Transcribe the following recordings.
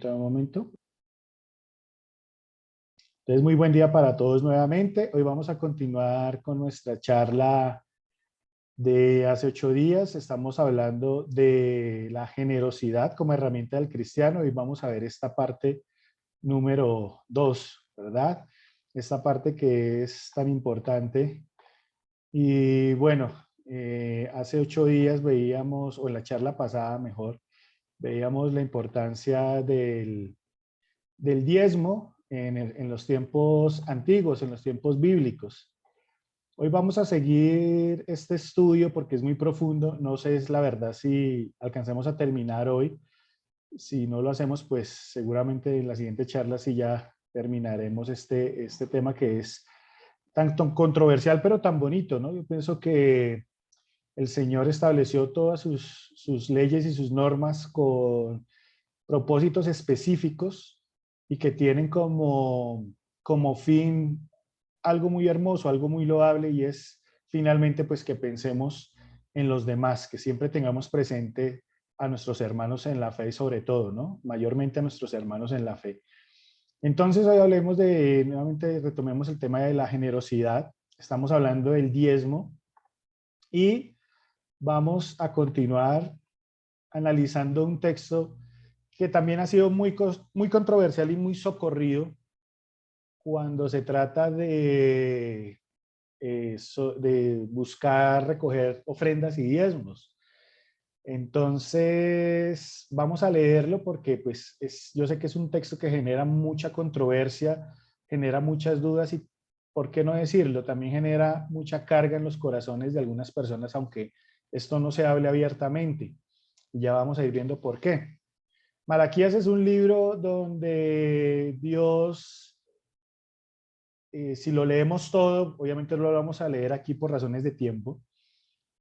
Un momento. Entonces, muy buen día para todos nuevamente. Hoy vamos a continuar con nuestra charla de hace 8 días. Estamos hablando de la generosidad como herramienta del cristiano y vamos a ver esta parte número 2, ¿verdad? Esta parte que es tan importante. Y bueno, hace 8 días veíamos, o en la charla pasada mejor, veíamos la importancia del diezmo en los tiempos antiguos, en los tiempos bíblicos. Hoy vamos a seguir este estudio porque es muy profundo. No sé, es la verdad, si alcanzamos a terminar hoy. Si no lo hacemos, pues seguramente en la siguiente charla sí ya terminaremos este tema que es tan controversial, pero tan bonito, ¿no? Yo pienso que el Señor estableció todas sus leyes y sus normas con propósitos específicos y que tienen como fin algo muy hermoso, algo muy loable, y es finalmente pues que pensemos en los demás, que siempre tengamos presente a nuestros hermanos en la fe y sobre todo, ¿no? Mayormente a nuestros hermanos en la fe. Entonces hoy hablemos nuevamente retomemos el tema de la generosidad. Estamos hablando del diezmo y vamos a continuar analizando un texto que también ha sido muy controversial y muy socorrido cuando se trata de buscar recoger ofrendas y diezmos. Entonces, vamos a leerlo porque pues, yo sé que es un texto que genera mucha controversia, genera muchas dudas y, ¿por qué no decirlo? También genera mucha carga en los corazones de algunas personas, aunque esto no se hable abiertamente. Ya vamos a ir viendo por qué. Malaquías es un libro donde Dios, si lo leemos todo, obviamente no lo vamos a leer aquí por razones de tiempo,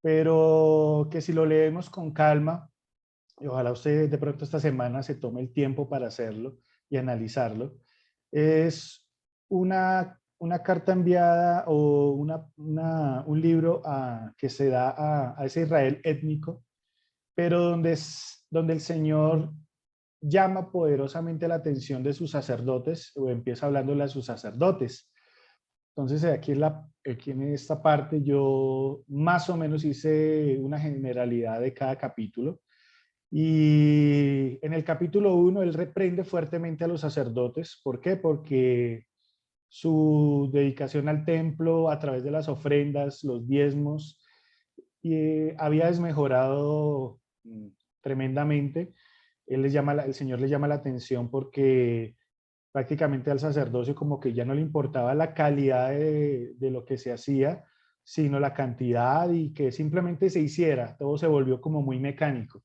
pero que si lo leemos con calma, y ojalá usted de pronto esta semana se tome el tiempo para hacerlo y analizarlo, es una carta enviada o un libro que se da a ese Israel étnico, pero donde el Señor llama poderosamente la atención de sus sacerdotes, o empieza hablándole a sus sacerdotes. Entonces, aquí en esta parte yo más o menos hice una generalidad de cada capítulo. Y en el capítulo 1 él reprende fuertemente a los sacerdotes. ¿Por qué? Porque su dedicación al templo a través de las ofrendas, los diezmos, había desmejorado tremendamente. El Señor le llama la atención porque prácticamente al sacerdocio como que ya no le importaba la calidad de lo que se hacía, sino la cantidad, y que simplemente se hiciera. Todo se volvió como muy mecánico.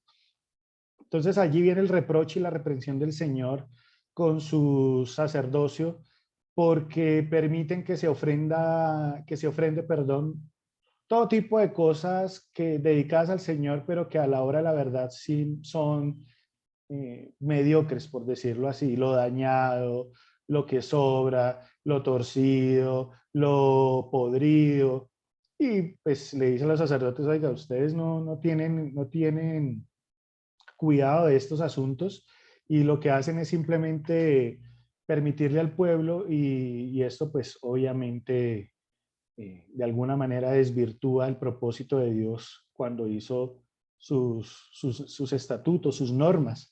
Entonces allí viene el reproche y la reprensión del Señor con su sacerdocio, porque permiten que se ofrende, perdón, todo tipo de cosas que dedicadas al Señor, pero que a la hora de la verdad sí son mediocres, por decirlo así, lo dañado, lo que sobra, lo torcido, lo podrido. Y pues le dice a los sacerdotes: oiga, ustedes no tienen cuidado de estos asuntos, y lo que hacen es simplemente permitirle al pueblo, y esto pues obviamente de alguna manera desvirtúa el propósito de Dios cuando hizo sus estatutos, sus normas.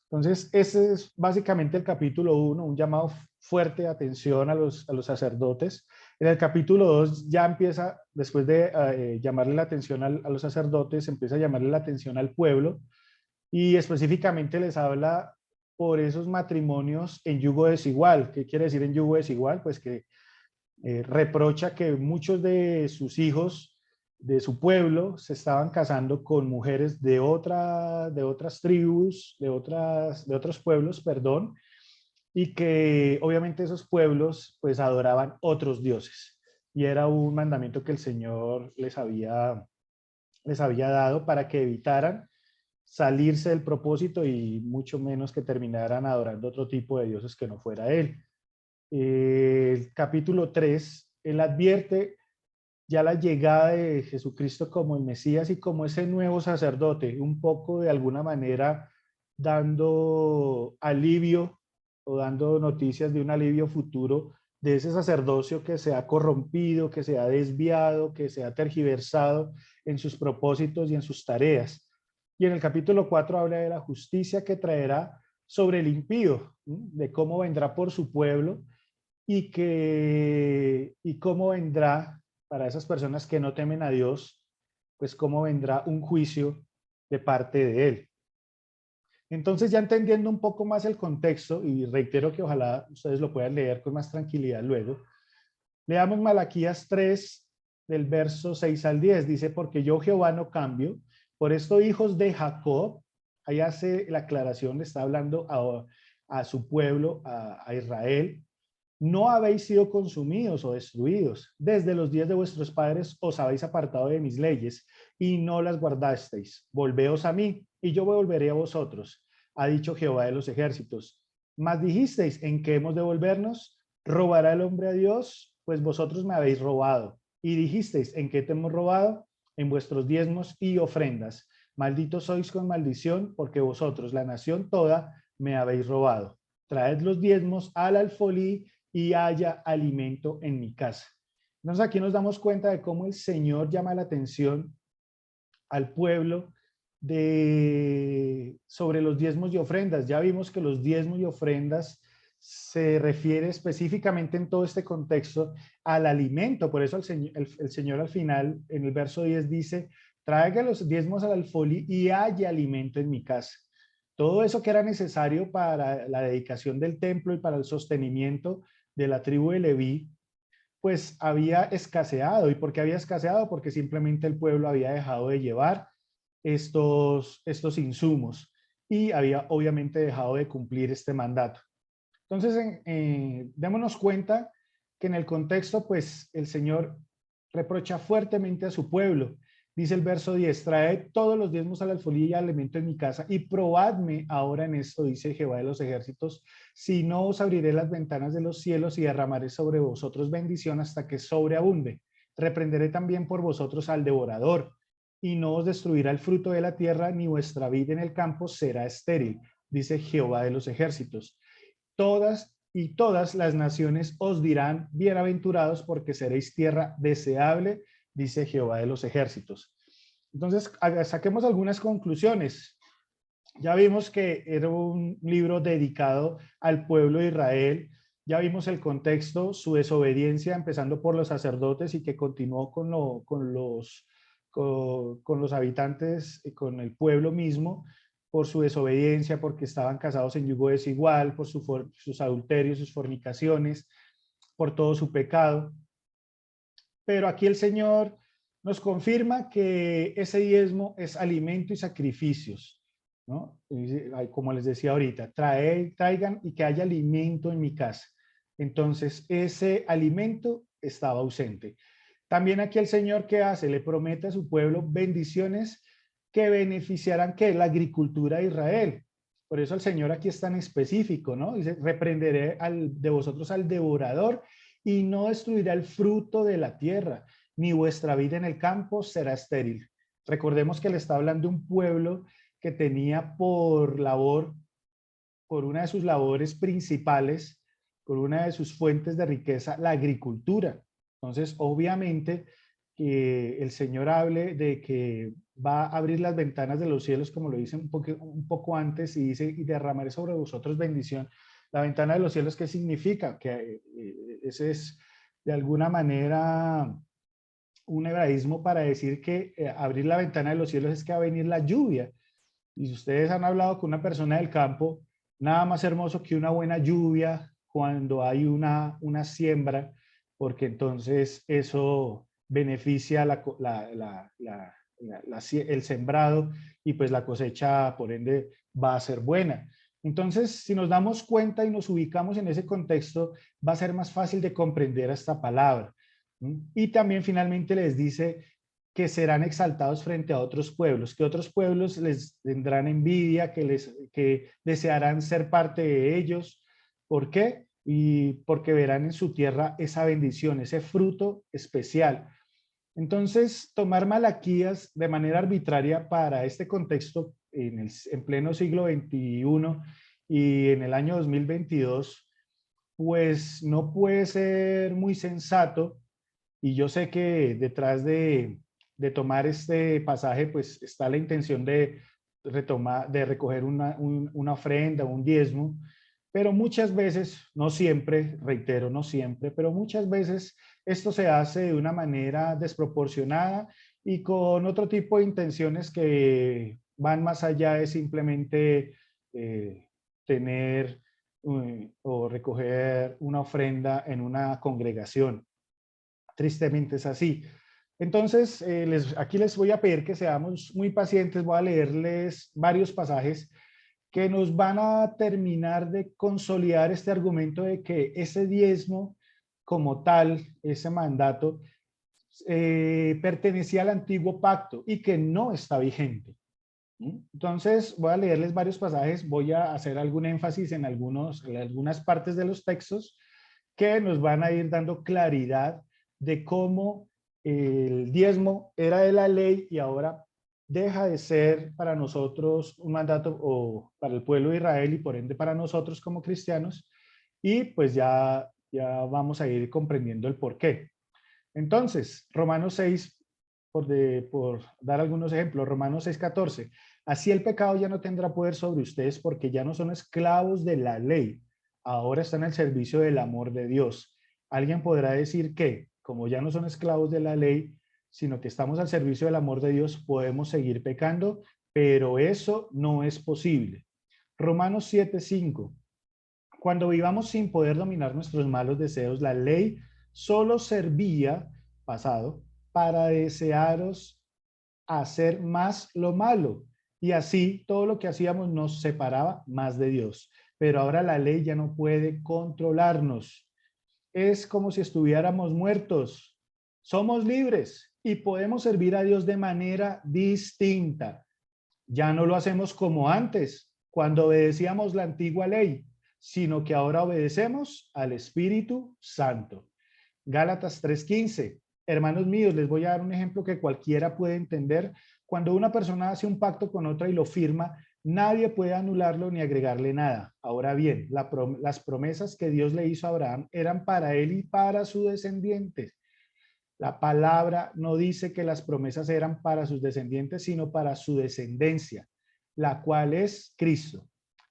Entonces, ese es básicamente el capítulo 1, un llamado fuerte de atención a los sacerdotes. En el capítulo 2 ya empieza, después de llamarle la atención a los sacerdotes, empieza a llamarle la atención al pueblo, y específicamente les habla por esos matrimonios en yugo desigual. ¿Qué quiere decir en yugo desigual? Pues que reprocha que muchos de sus hijos de su pueblo se estaban casando con mujeres de otras tribus, de otros pueblos, perdón, y que obviamente esos pueblos pues adoraban otros dioses. Y era un mandamiento que el Señor les había dado para que evitaran salirse del propósito, y mucho menos que terminaran adorando otro tipo de dioses que no fuera él. El capítulo 3, él advierte ya la llegada de Jesucristo como el Mesías y como ese nuevo sacerdote, un poco de alguna manera dando alivio o dando noticias de un alivio futuro de ese sacerdocio que se ha corrompido, que se ha desviado, que se ha tergiversado en sus propósitos y en sus tareas. Y en el capítulo 4 habla de la justicia que traerá sobre el impío, de cómo vendrá por su pueblo y cómo vendrá para esas personas que no temen a Dios, pues cómo vendrá un juicio de parte de él. Entonces, ya entendiendo un poco más el contexto, y reitero que ojalá ustedes lo puedan leer con más tranquilidad luego, leamos Malaquías 3, del verso 6 al 10. Dice, porque yo Jehová no cambio, por esto hijos de Jacob, ahí hace la aclaración, le está hablando a su pueblo, a Israel, no habéis sido consumidos o destruidos. Desde los días de vuestros padres os habéis apartado de mis leyes y no las guardasteis. Volveos a mí y yo volveré a vosotros, ha dicho Jehová de los ejércitos. Mas dijisteis, ¿en qué hemos de volvernos? ¿Robará el hombre a Dios? Pues vosotros me habéis robado. Y dijisteis, ¿en qué te hemos robado? En vuestros diezmos y ofrendas. Malditos sois con maldición, porque vosotros, la nación toda, me habéis robado. Traed los diezmos al alfolí y haya alimento en mi casa. Entonces aquí nos damos cuenta de cómo el Señor llama la atención al pueblo sobre los diezmos y ofrendas. Ya vimos que los diezmos y ofrendas se refiere específicamente en todo este contexto al alimento. Por eso el Señor al final, en el verso 10 dice, traiga los diezmos al alfolí y haya alimento en mi casa. Todo eso que era necesario para la dedicación del templo y para el sostenimiento de la tribu de Leví, pues había escaseado. ¿Y por qué había escaseado? Porque simplemente el pueblo había dejado de llevar estos insumos y había obviamente dejado de cumplir este mandato. Entonces, démonos cuenta que en el contexto, pues el Señor reprocha fuertemente a su pueblo. Dice el verso 10, traed todos los diezmos al alfolí y alimento en mi casa y probadme ahora en esto, dice Jehová de los ejércitos, si no os abriré las ventanas de los cielos y derramaré sobre vosotros bendición hasta que sobreabunde. Reprenderé también por vosotros al devorador y no os destruirá el fruto de la tierra, ni vuestra vid en el campo será estéril, dice Jehová de los ejércitos. Todas las naciones os dirán, bienaventurados porque seréis tierra deseable, dice Jehová de los ejércitos. Entonces, saquemos algunas conclusiones. Ya vimos que era un libro dedicado al pueblo de Israel. Ya vimos el contexto, su desobediencia, empezando por los sacerdotes y que continuó con los habitantes, con el pueblo mismo, por su desobediencia, porque estaban casados en yugo desigual, por sus adulterios, sus fornicaciones, por todo su pecado. Pero aquí el Señor nos confirma que ese diezmo es alimento y sacrificios, ¿no? Como les decía ahorita, traigan y que haya alimento en mi casa. Entonces, ese alimento estaba ausente. También aquí el Señor, ¿qué hace? Le promete a su pueblo bendiciones que beneficiarán, ¿qué? La agricultura de Israel. Por eso el Señor aquí es tan específico, ¿no? Dice, reprenderé de vosotros al devorador y no destruirá el fruto de la tierra, ni vuestra vida en el campo será estéril. Recordemos que le está hablando un pueblo que tenía por una de sus labores principales, por una de sus fuentes de riqueza, la agricultura. Entonces, obviamente, que el Señor hable de que va a abrir las ventanas de los cielos, como lo dice un poco antes, y dice, y derramaré sobre vosotros bendición. La ventana de los cielos, ¿qué significa? Que ese es, de alguna manera, un hebraísmo para decir que abrir la ventana de los cielos es que va a venir la lluvia. Y si ustedes han hablado con una persona del campo, nada más hermoso que una buena lluvia cuando hay una siembra, porque entonces eso beneficia el sembrado y pues la cosecha, por ende, va a ser buena. Entonces, si nos damos cuenta y nos ubicamos en ese contexto, va a ser más fácil de comprender esta palabra. Y también finalmente les dice que serán exaltados frente a otros pueblos, que otros pueblos les tendrán envidia, que desearán ser parte de ellos. ¿Por qué? Y porque verán en su tierra esa bendición, ese fruto especial. Entonces, tomar Malaquías de manera arbitraria para este contexto en pleno siglo XXI y en el año 2022, pues no puede ser muy sensato. Y yo sé que detrás de tomar este pasaje, pues está la intención de retomar, de recoger una ofrenda, un diezmo, pero muchas veces, no siempre, reitero, no siempre, pero muchas veces esto se hace de una manera desproporcionada y con otro tipo de intenciones que van más allá de simplemente tener o recoger una ofrenda en una congregación. Tristemente es así. Entonces, aquí les voy a pedir que seamos muy pacientes. Voy a leerles varios pasajes que nos van a terminar de consolidar este argumento de que ese diezmo como tal, ese mandato, pertenecía al antiguo pacto y que no está vigente. Entonces, voy a leerles varios pasajes, voy a hacer algún énfasis en algunas partes de los textos que nos van a ir dando claridad de cómo el diezmo era de la ley y ahora deja de ser para nosotros un mandato o para el pueblo de Israel y por ende para nosotros como cristianos, y pues ya vamos a ir comprendiendo el por qué. Entonces, Romanos 6, por dar algunos ejemplos, Romanos 6:14, así el pecado ya no tendrá poder sobre ustedes porque ya no son esclavos de la ley, ahora están al servicio del amor de Dios. Alguien podrá decir que, como ya no son esclavos de la ley, sino que estamos al servicio del amor de Dios, podemos seguir pecando, pero eso no es posible. Romanos 7:5, cuando vivamos sin poder dominar nuestros malos deseos, la ley solo servía, pasado, para desearos hacer más lo malo. Y así todo lo que hacíamos nos separaba más de Dios. Pero ahora la ley ya no puede controlarnos. Es como si estuviéramos muertos. Somos libres y podemos servir a Dios de manera distinta. Ya no lo hacemos como antes, cuando obedecíamos la antigua ley, sino que ahora obedecemos al Espíritu Santo. Gálatas 3:15. Hermanos míos, les voy a dar un ejemplo que cualquiera puede entender. Cuando una persona hace un pacto con otra y lo firma, nadie puede anularlo ni agregarle nada. Ahora bien, las promesas que Dios le hizo a Abraham eran para él y para sus descendientes. La palabra no dice que las promesas eran para sus descendientes, sino para su descendencia, la cual es Cristo.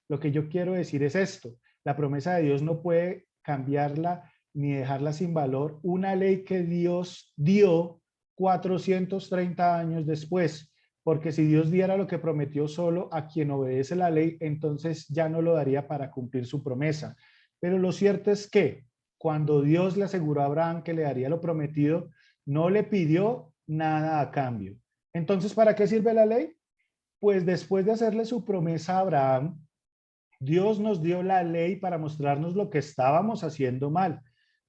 Lo que yo quiero decir es esto: la promesa de Dios no puede cambiarla ni dejarla sin valor. Una ley que Dios dio 430 años después, porque si Dios diera lo que prometió solo a quien obedece la ley, entonces ya no lo daría para cumplir su promesa. Pero lo cierto es que cuando Dios le aseguró a Abraham que le daría lo prometido, no le pidió nada a cambio. Entonces, ¿para qué sirve la ley? Pues después de hacerle su promesa a Abraham, Dios nos dio la ley para mostrarnos lo que estábamos haciendo mal,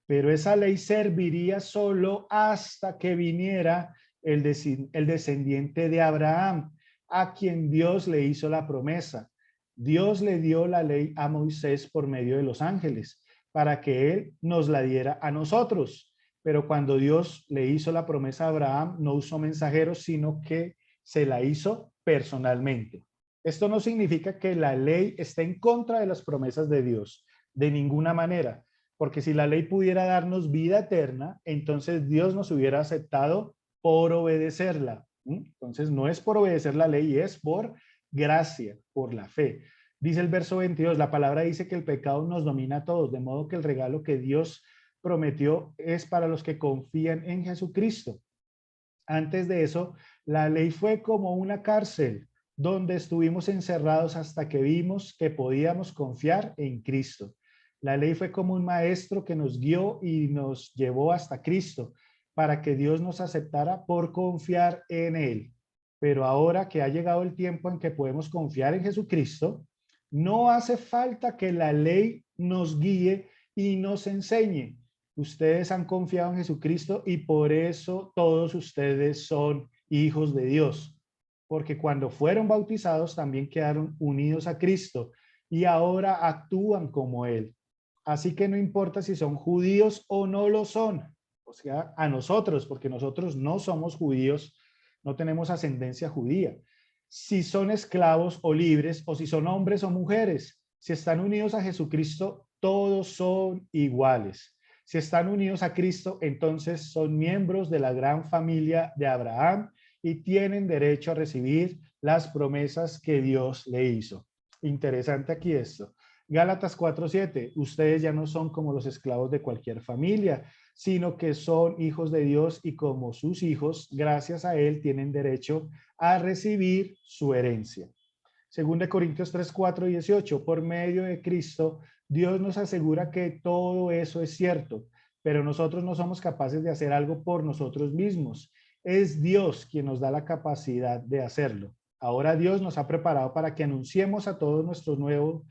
pero esa ley serviría solo hasta que viniera el descendiente de Abraham, a quien Dios le hizo la promesa. Dios le dio la ley a Moisés por medio de los ángeles, para que él nos la diera a nosotros. Pero cuando Dios le hizo la promesa a Abraham, no usó mensajeros, sino que se la hizo personalmente. Esto no significa que la ley esté en contra de las promesas de Dios, de ninguna manera, porque si la ley pudiera darnos vida eterna, entonces Dios nos hubiera aceptado por obedecerla. Entonces no es por obedecer la ley, es por gracia, por la fe. Dice el verso 22, la palabra dice que el pecado nos domina a todos, de modo que el regalo que Dios prometió es para los que confían en Jesucristo. Antes de eso, la ley fue como una cárcel donde estuvimos encerrados hasta que vimos que podíamos confiar en Cristo. La ley fue como un maestro que nos guió y nos llevó hasta Cristo para que Dios nos aceptara por confiar en Él. Pero ahora que ha llegado el tiempo en que podemos confiar en Jesucristo, no hace falta que la ley nos guíe y nos enseñe. Ustedes han confiado en Jesucristo y por eso todos ustedes son hijos de Dios. Porque cuando fueron bautizados también quedaron unidos a Cristo y ahora actúan como Él. Así que no importa si son judíos o no lo son. O sea, a nosotros, porque nosotros no somos judíos, no tenemos ascendencia judía. si son esclavos o libres, o si son hombres o mujeres. Si están unidos a Jesucristo, todos son iguales. Si están unidos a Cristo, entonces son miembros de la gran familia de Abraham y tienen derecho a recibir las promesas que Dios le hizo. Interesante aquí esto. Gálatas 4:7, ustedes ya no son como los esclavos de cualquier familia, sino que son hijos de Dios y como sus hijos, gracias a Él, tienen derecho a recibir su herencia. Según de Corintios 3:4-18, por medio de Cristo, Dios nos asegura que todo eso es cierto, pero nosotros no somos capaces de hacer algo por nosotros mismos. Es Dios quien nos da la capacidad de hacerlo. Ahora Dios nos ha preparado para que anunciemos a todos nuestro nuevo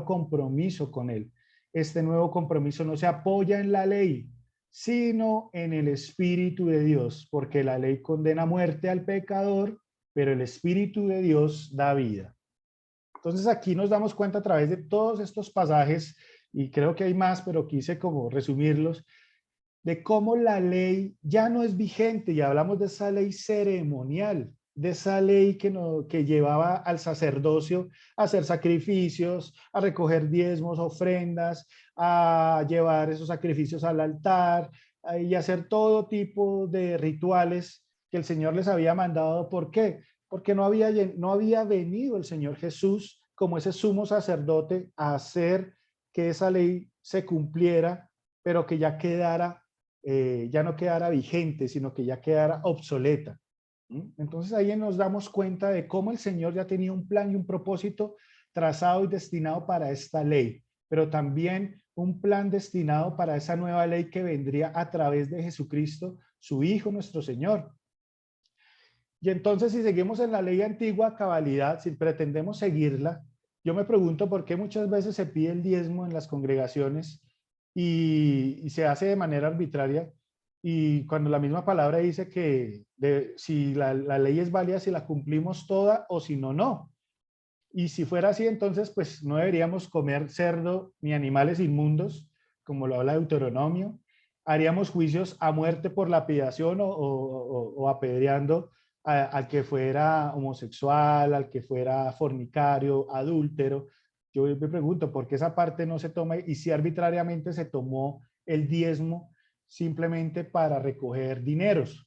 compromiso con Él. Este nuevo compromiso no se apoya en la ley, sino en el Espíritu de Dios, porque la ley condena a muerte al pecador, pero el Espíritu de Dios da vida. Entonces aquí nos damos cuenta a través de todos estos pasajes, y creo que hay más, pero quise como resumirlos, de cómo la ley ya no es vigente, y hablamos de esa ley ceremonial, de esa ley que llevaba al sacerdocio a hacer sacrificios, a recoger diezmos, ofrendas, a llevar esos sacrificios al altar y hacer todo tipo de rituales que el Señor les había mandado. ¿Por qué? Porque no había venido el Señor Jesús como ese sumo sacerdote a hacer que esa ley se cumpliera, pero que ya quedara ya no quedara vigente, sino que ya quedara obsoleta. Entonces ahí nos damos cuenta de cómo el Señor ya tenía un plan y un propósito trazado y destinado para esta ley, pero también un plan destinado para esa nueva ley que vendría a través de Jesucristo, su Hijo, nuestro Señor. Y entonces, si seguimos en la ley antigua a cabalidad, si pretendemos seguirla, yo me pregunto por qué muchas veces se pide el diezmo en las congregaciones y se hace de manera arbitraria, y cuando la misma palabra dice que si la ley es válida, si la cumplimos toda, o si no, no. Y si fuera así, entonces pues no deberíamos comer cerdo ni animales inmundos, como lo habla Deuteronomio. Haríamos juicios a muerte por lapidación o apedreando al que fuera homosexual, al que fuera fornicario, adúltero. Yo me pregunto por qué esa parte no se toma, y si arbitrariamente se tomó el diezmo simplemente para recoger dineros.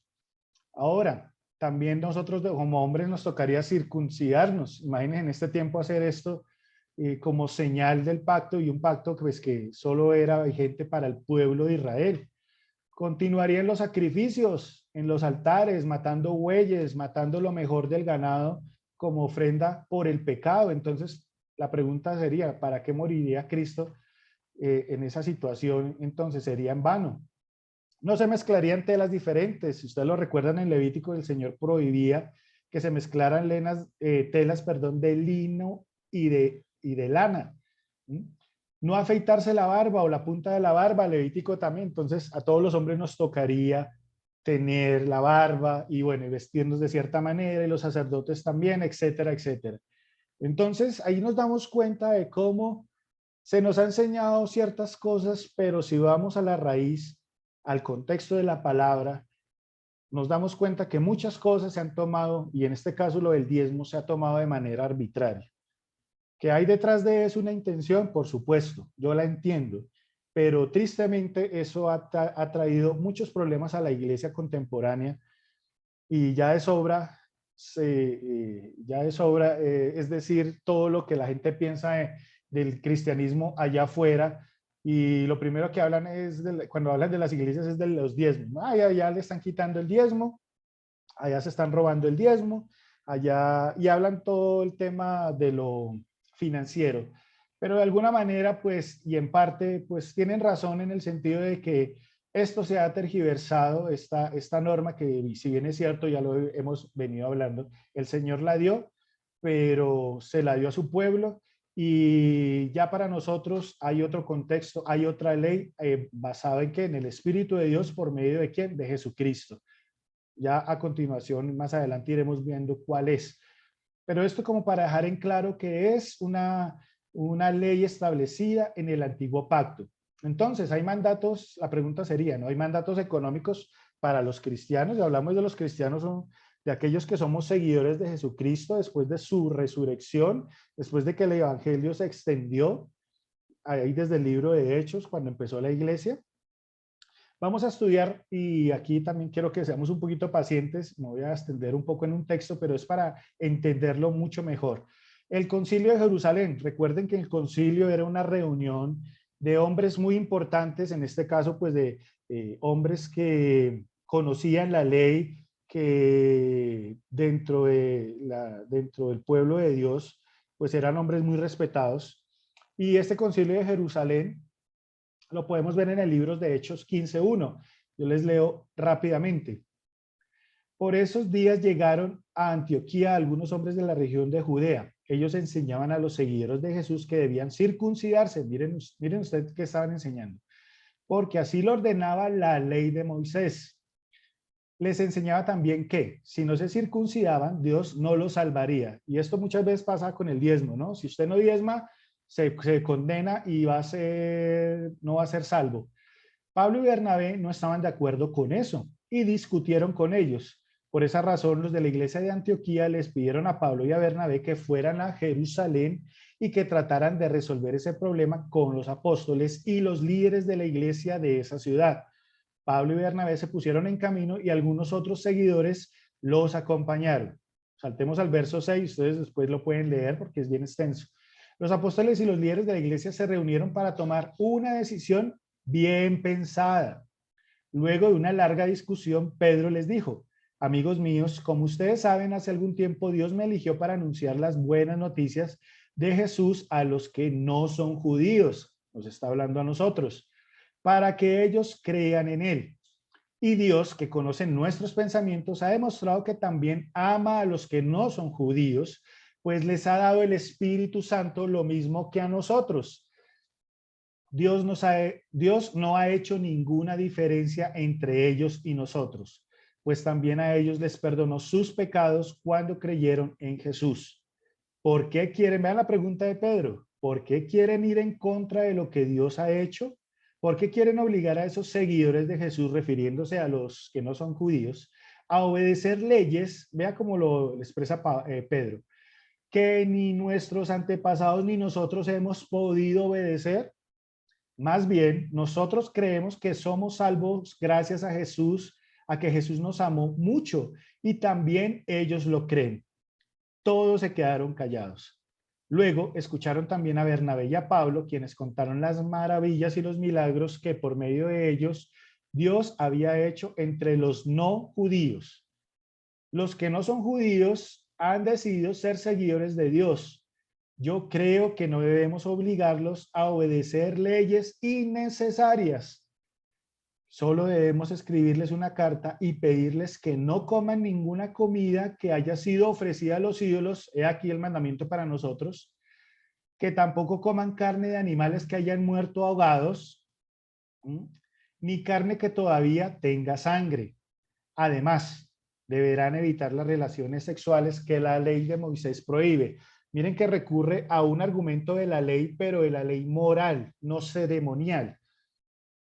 Ahora, también nosotros como hombres nos tocaría circuncidarnos. Imaginen en este tiempo hacer esto como señal del pacto, y un pacto pues, que solo era vigente para el pueblo de Israel. Continuarían los sacrificios en los altares, matando bueyes, matando lo mejor del ganado como ofrenda por el pecado. Entonces, la pregunta sería, ¿para qué moriría Cristo en esa situación? Entonces, sería en vano. No se mezclarían telas diferentes. Si ustedes lo recuerdan, en Levítico el Señor prohibía que se mezclaran telas de lino y de lana. No afeitarse la barba o la punta de la barba, Levítico también. Entonces a todos los hombres nos tocaría tener la barba y bueno, y vestirnos de cierta manera, y los sacerdotes también, etcétera, etcétera. Entonces ahí nos damos cuenta de cómo se nos ha enseñado ciertas cosas, pero si vamos a la raíz, al contexto de la palabra, nos damos cuenta que muchas cosas se han tomado, y en este caso lo del diezmo se ha tomado de manera arbitraria. ¿Que hay detrás de eso una intención? Por supuesto, yo la entiendo, pero tristemente eso ha traído muchos problemas a la iglesia contemporánea, y ya de sobra, es decir, todo lo que la gente piensa del cristianismo allá afuera, y lo primero que hablan es, cuando hablan de las iglesias, es de los diezmos. Ya le están quitando el diezmo, allá se están robando el diezmo, allá, y hablan todo el tema de lo financiero. Pero de alguna manera, pues, y en parte, pues tienen razón en el sentido de que esto se ha tergiversado, esta norma que, si bien es cierto, ya lo hemos venido hablando, el Señor la dio, pero se la dio a su pueblo, y ya para nosotros hay otro contexto, hay otra ley basada en qué, en el Espíritu de Dios, por medio de quién, de Jesucristo. Ya a continuación, más adelante iremos viendo cuál es. Pero esto como para dejar en claro que es una ley establecida en el antiguo pacto. Entonces, hay mandatos, la pregunta sería, ¿no? Hay mandatos económicos para los cristianos, y hablamos de los cristianos de aquellos que somos seguidores de Jesucristo después de su resurrección, después de que el evangelio se extendió, ahí desde el libro de Hechos, cuando empezó la iglesia. Vamos a estudiar, y aquí también quiero que seamos un poquito pacientes, me voy a extender un poco en un texto, pero es para entenderlo mucho mejor. El Concilio de Jerusalén, recuerden que el concilio era una reunión de hombres muy importantes, en este caso pues de hombres que conocían la ley, que dentro del pueblo de Dios pues eran hombres muy respetados. Y este Concilio de Jerusalén lo podemos ver en el libro de Hechos 15:1. Yo les leo rápidamente. Por esos días llegaron a Antioquía algunos hombres de la región de Judea. Ellos enseñaban a los seguidores de Jesús que debían circuncidarse. Miren ustedes qué estaban enseñando. Porque así lo ordenaba la ley de Moisés. Les enseñaba también que si no se circuncidaban, Dios no los salvaría. Y esto muchas veces pasa con el diezmo, ¿no? Si usted no diezma, se condena y no va a ser salvo. Pablo y Bernabé no estaban de acuerdo con eso y discutieron con ellos. Por esa razón, los de la iglesia de Antioquía les pidieron a Pablo y a Bernabé que fueran a Jerusalén y que trataran de resolver ese problema con los apóstoles y los líderes de la iglesia de esa ciudad. Pablo y Bernabé se pusieron en camino y algunos otros seguidores los acompañaron. Saltemos al verso 6, ustedes después lo pueden leer porque es bien extenso. Los apóstoles y los líderes de la iglesia se reunieron para tomar una decisión bien pensada. Luego de una larga discusión, Pedro les dijo: amigos míos, como ustedes saben, hace algún tiempo Dios me eligió para anunciar las buenas noticias de Jesús a los que no son judíos. Nos está hablando a nosotros, para que ellos crean en él. Y Dios, que conoce nuestros pensamientos, ha demostrado que también ama a los que no son judíos, pues les ha dado el Espíritu Santo lo mismo que a nosotros. Dios no ha hecho ninguna diferencia entre ellos y nosotros, pues también a ellos les perdonó sus pecados cuando creyeron en Jesús. ¿Por qué quieren? Vean la pregunta de Pedro. ¿Por qué quieren ir en contra de lo que Dios ha hecho? ¿Por qué quieren obligar a esos seguidores de Jesús, refiriéndose a los que no son judíos, a obedecer leyes? Vea cómo lo expresa Pedro, que ni nuestros antepasados ni nosotros hemos podido obedecer. Más bien, nosotros creemos que somos salvos gracias a Jesús, a que Jesús nos amó mucho, y también ellos lo creen. Todos se quedaron callados. Luego escucharon también a Bernabé y a Pablo, quienes contaron las maravillas y los milagros que por medio de ellos Dios había hecho entre los no judíos. Los que no son judíos han decidido ser seguidores de Dios. Yo creo que no debemos obligarlos a obedecer leyes innecesarias. Solo debemos escribirles una carta y pedirles que no coman ninguna comida que haya sido ofrecida a los ídolos. He aquí el mandamiento para nosotros. Que tampoco coman carne de animales que hayan muerto ahogados, ni carne que todavía tenga sangre. Además, deberán evitar las relaciones sexuales que la ley de Moisés prohíbe. Miren que recurre a un argumento de la ley, pero de la ley moral, no ceremonial.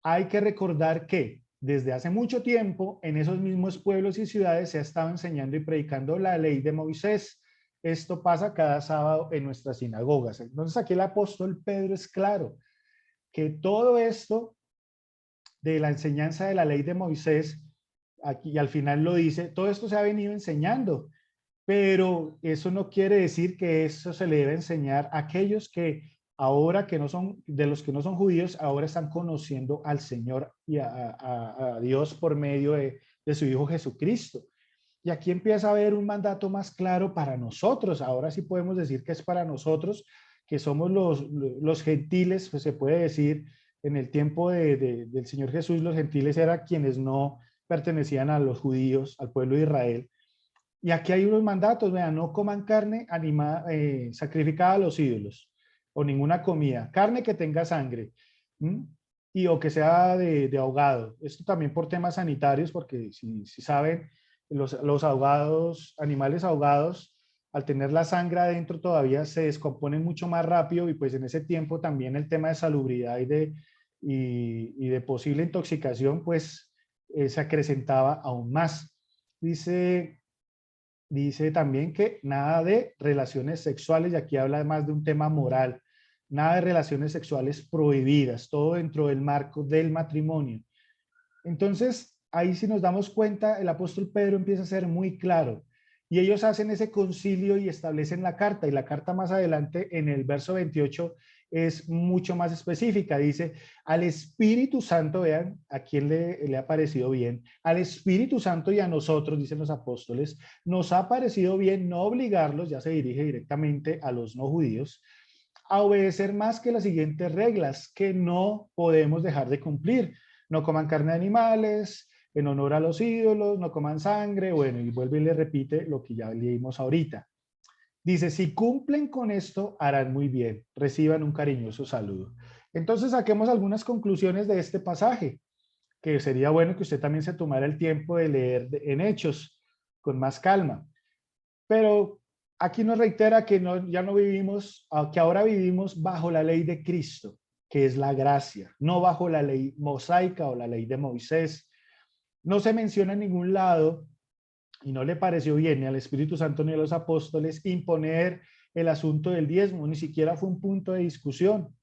Hay que recordar que desde hace mucho tiempo en esos mismos pueblos y ciudades se ha estado enseñando y predicando la ley de Moisés. Esto pasa cada sábado en nuestras sinagogas. Entonces aquí el apóstol Pedro es claro que todo esto de la enseñanza de la ley de Moisés, aquí al final lo dice, todo esto se ha venido enseñando, pero eso no quiere decir que eso se le debe enseñar a aquellos que ahora que no son, de los que no son judíos, ahora están conociendo al Señor y a Dios por medio de su Hijo Jesucristo. Y aquí empieza a haber un mandato más claro para nosotros. Ahora sí podemos decir que es para nosotros, que somos los gentiles, pues se puede decir, en el tiempo del Señor Jesús, los gentiles eran quienes no pertenecían a los judíos, al pueblo de Israel. Y aquí hay unos mandatos, vean, no coman carne sacrificada a los ídolos, o ninguna comida, carne que tenga sangre, y o que sea de ahogado. Esto también por temas sanitarios, porque si saben, los ahogados, animales ahogados, al tener la sangre adentro todavía se descomponen mucho más rápido, y pues en ese tiempo también el tema de salubridad y de posible intoxicación, pues se acrecentaba aún más. Dice dice también que nada de relaciones sexuales, y aquí habla más de un tema moral, nada de relaciones sexuales prohibidas, todo dentro del marco del matrimonio. Entonces, ahí si nos damos cuenta, el apóstol Pedro empieza a ser muy claro y ellos hacen ese concilio y establecen la carta, y la carta más adelante en el verso 28 es mucho más específica. Dice, al Espíritu Santo, vean a quién le ha parecido bien, al Espíritu Santo y a nosotros, dicen los apóstoles, nos ha parecido bien no obligarlos, ya se dirige directamente a los no judíos, a obedecer más que las siguientes reglas que no podemos dejar de cumplir: no coman carne de animales, en honor a los ídolos, no coman sangre, bueno, y vuelve y le repite lo que ya leímos ahorita. Dice, si cumplen con esto, harán muy bien, reciban un cariñoso saludo. Entonces saquemos algunas conclusiones de este pasaje, que sería bueno que usted también se tomara el tiempo de leer en Hechos con más calma. Pero aquí nos reitera que no, ya no vivimos, que ahora vivimos bajo la ley de Cristo, que es la gracia, no bajo la ley mosaica o la ley de Moisés. No se menciona en ningún lado, y no le pareció bien ni al Espíritu Santo ni a los apóstoles, imponer el asunto del diezmo, ni siquiera fue un punto de discusión.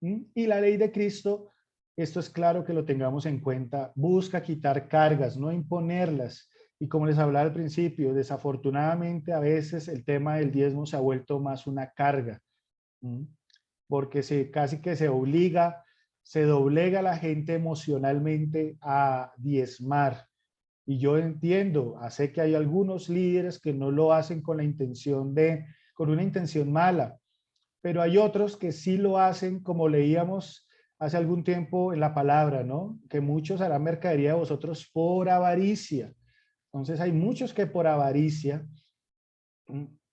Y la ley de Cristo, esto es claro que lo tengamos en cuenta, busca quitar cargas, no imponerlas. Y como les hablaba al principio, desafortunadamente a veces el tema del diezmo se ha vuelto más una carga, porque casi que se obliga, se doblega a la gente emocionalmente a diezmar. Y yo entiendo, sé que hay algunos líderes que no lo hacen con la intención con una intención mala, pero hay otros que sí lo hacen, como leíamos hace algún tiempo en la palabra, ¿no? Que muchos harán mercadería de vosotros por avaricia. Entonces hay muchos que por avaricia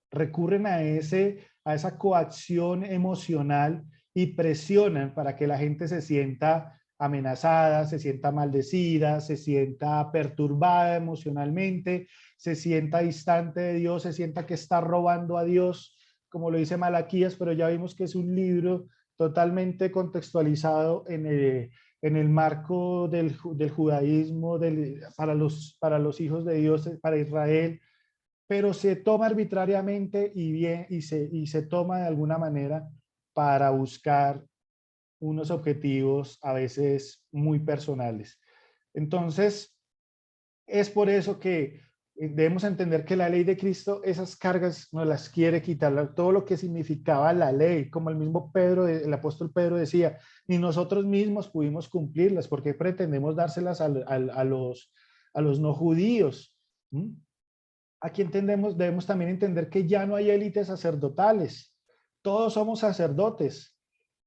recurren a esa coacción emocional y presionan para que la gente se sienta amenazada, se sienta maldecida, se sienta perturbada emocionalmente, se sienta distante de Dios, se sienta que está robando a Dios, como lo dice Malaquías, pero ya vimos que es un libro totalmente contextualizado en el marco del judaísmo, para los hijos de Dios, para Israel, pero se toma arbitrariamente y se toma de alguna manera para buscar unos objetivos a veces muy personales. Entonces, es por eso que debemos entender que la ley de Cristo, esas cargas nos las quiere quitar, todo lo que significaba la ley, como el mismo Pedro, el apóstol Pedro decía, ni nosotros mismos pudimos cumplirlas, porque pretendemos dárselas a los no judíos. Aquí debemos también entender que ya no hay élites sacerdotales, todos somos sacerdotes.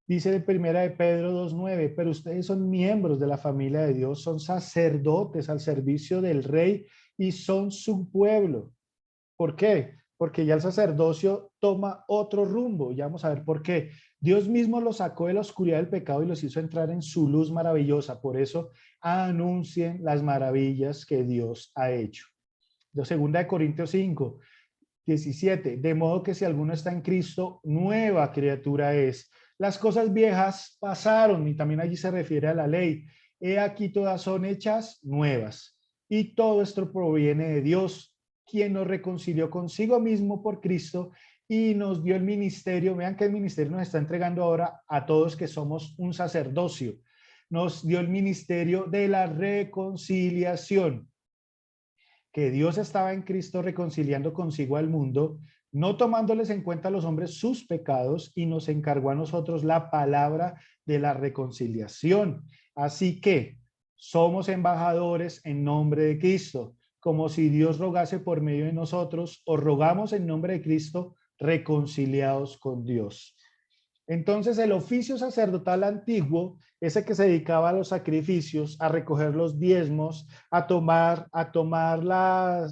Dice en primera de Pedro 2:9, pero ustedes son miembros de la familia de Dios, son sacerdotes al servicio del rey y son su pueblo. ¿Por qué? Porque ya el sacerdocio toma otro rumbo. Ya vamos a ver por qué. Dios mismo los sacó de la oscuridad del pecado y los hizo entrar en su luz maravillosa. Por eso anuncien las maravillas que Dios ha hecho. De segunda de Corintios 5:17, de modo que si alguno está en Cristo, nueva criatura es. Las cosas viejas pasaron, y también allí se refiere a la ley. He aquí todas son hechas nuevas. Y todo esto proviene de Dios, quien nos reconcilió consigo mismo por Cristo y nos dio el ministerio. Vean que el ministerio nos está entregando ahora a todos que somos un sacerdocio. Nos dio el ministerio de la reconciliación, que Dios estaba en Cristo reconciliando consigo al mundo, no tomándoles en cuenta a los hombres sus pecados, y nos encargó a nosotros la palabra de la reconciliación. Así que somos embajadores en nombre de Cristo, como si Dios rogase por medio de nosotros, o rogamos en nombre de Cristo, reconciliados con Dios. Entonces el oficio sacerdotal antiguo, ese que se dedicaba a los sacrificios, a recoger los diezmos, a tomar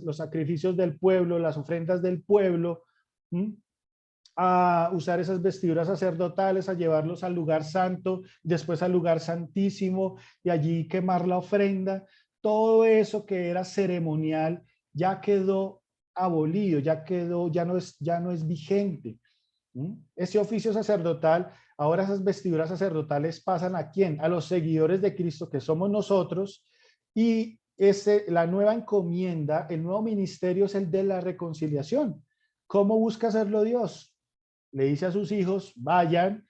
los sacrificios del pueblo, las ofrendas del pueblo, a usar esas vestiduras sacerdotales, a llevarlos al lugar santo, después al lugar santísimo y allí quemar la ofrenda. Todo eso que era ceremonial ya quedó abolido, ya no es vigente. Ese oficio sacerdotal, ahora esas vestiduras sacerdotales pasan ¿a quién? A los seguidores de Cristo, que somos nosotros, y la nueva encomienda, el nuevo ministerio es el de la reconciliación. ¿Cómo busca hacerlo Dios? Le dice a sus hijos, vayan,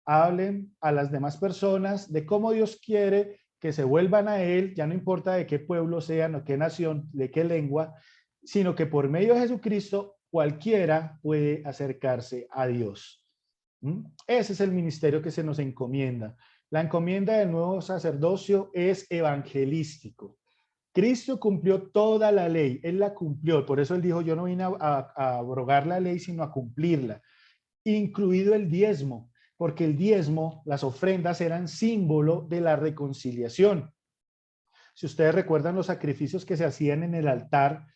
hablen a las demás personas de cómo Dios quiere que se vuelvan a Él, ya no importa de qué pueblo sean o qué nación, de qué lengua, sino que por medio de Jesucristo cualquiera puede acercarse a Dios. Ese es el ministerio que se nos encomienda. La encomienda del nuevo sacerdocio es evangelístico. Cristo cumplió toda la ley, Él la cumplió, por eso Él dijo, yo no vine a abrogar la ley, sino a cumplirla, incluido el diezmo, porque el diezmo, las ofrendas eran símbolo de la reconciliación. Si ustedes recuerdan los sacrificios que se hacían en el altar,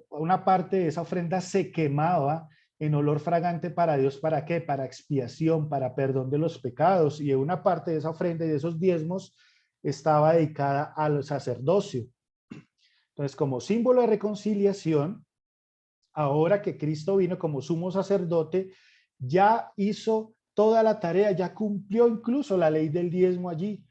una parte de esa ofrenda se quemaba en olor fragante para Dios. ¿Para qué? Para expiación, para perdón de los pecados. Y una parte de esa ofrenda y de esos diezmos estaba dedicada al sacerdocio. Entonces, como símbolo de reconciliación, ahora que Cristo vino como sumo sacerdote, ya hizo toda la tarea, ya cumplió incluso la ley del diezmo allí.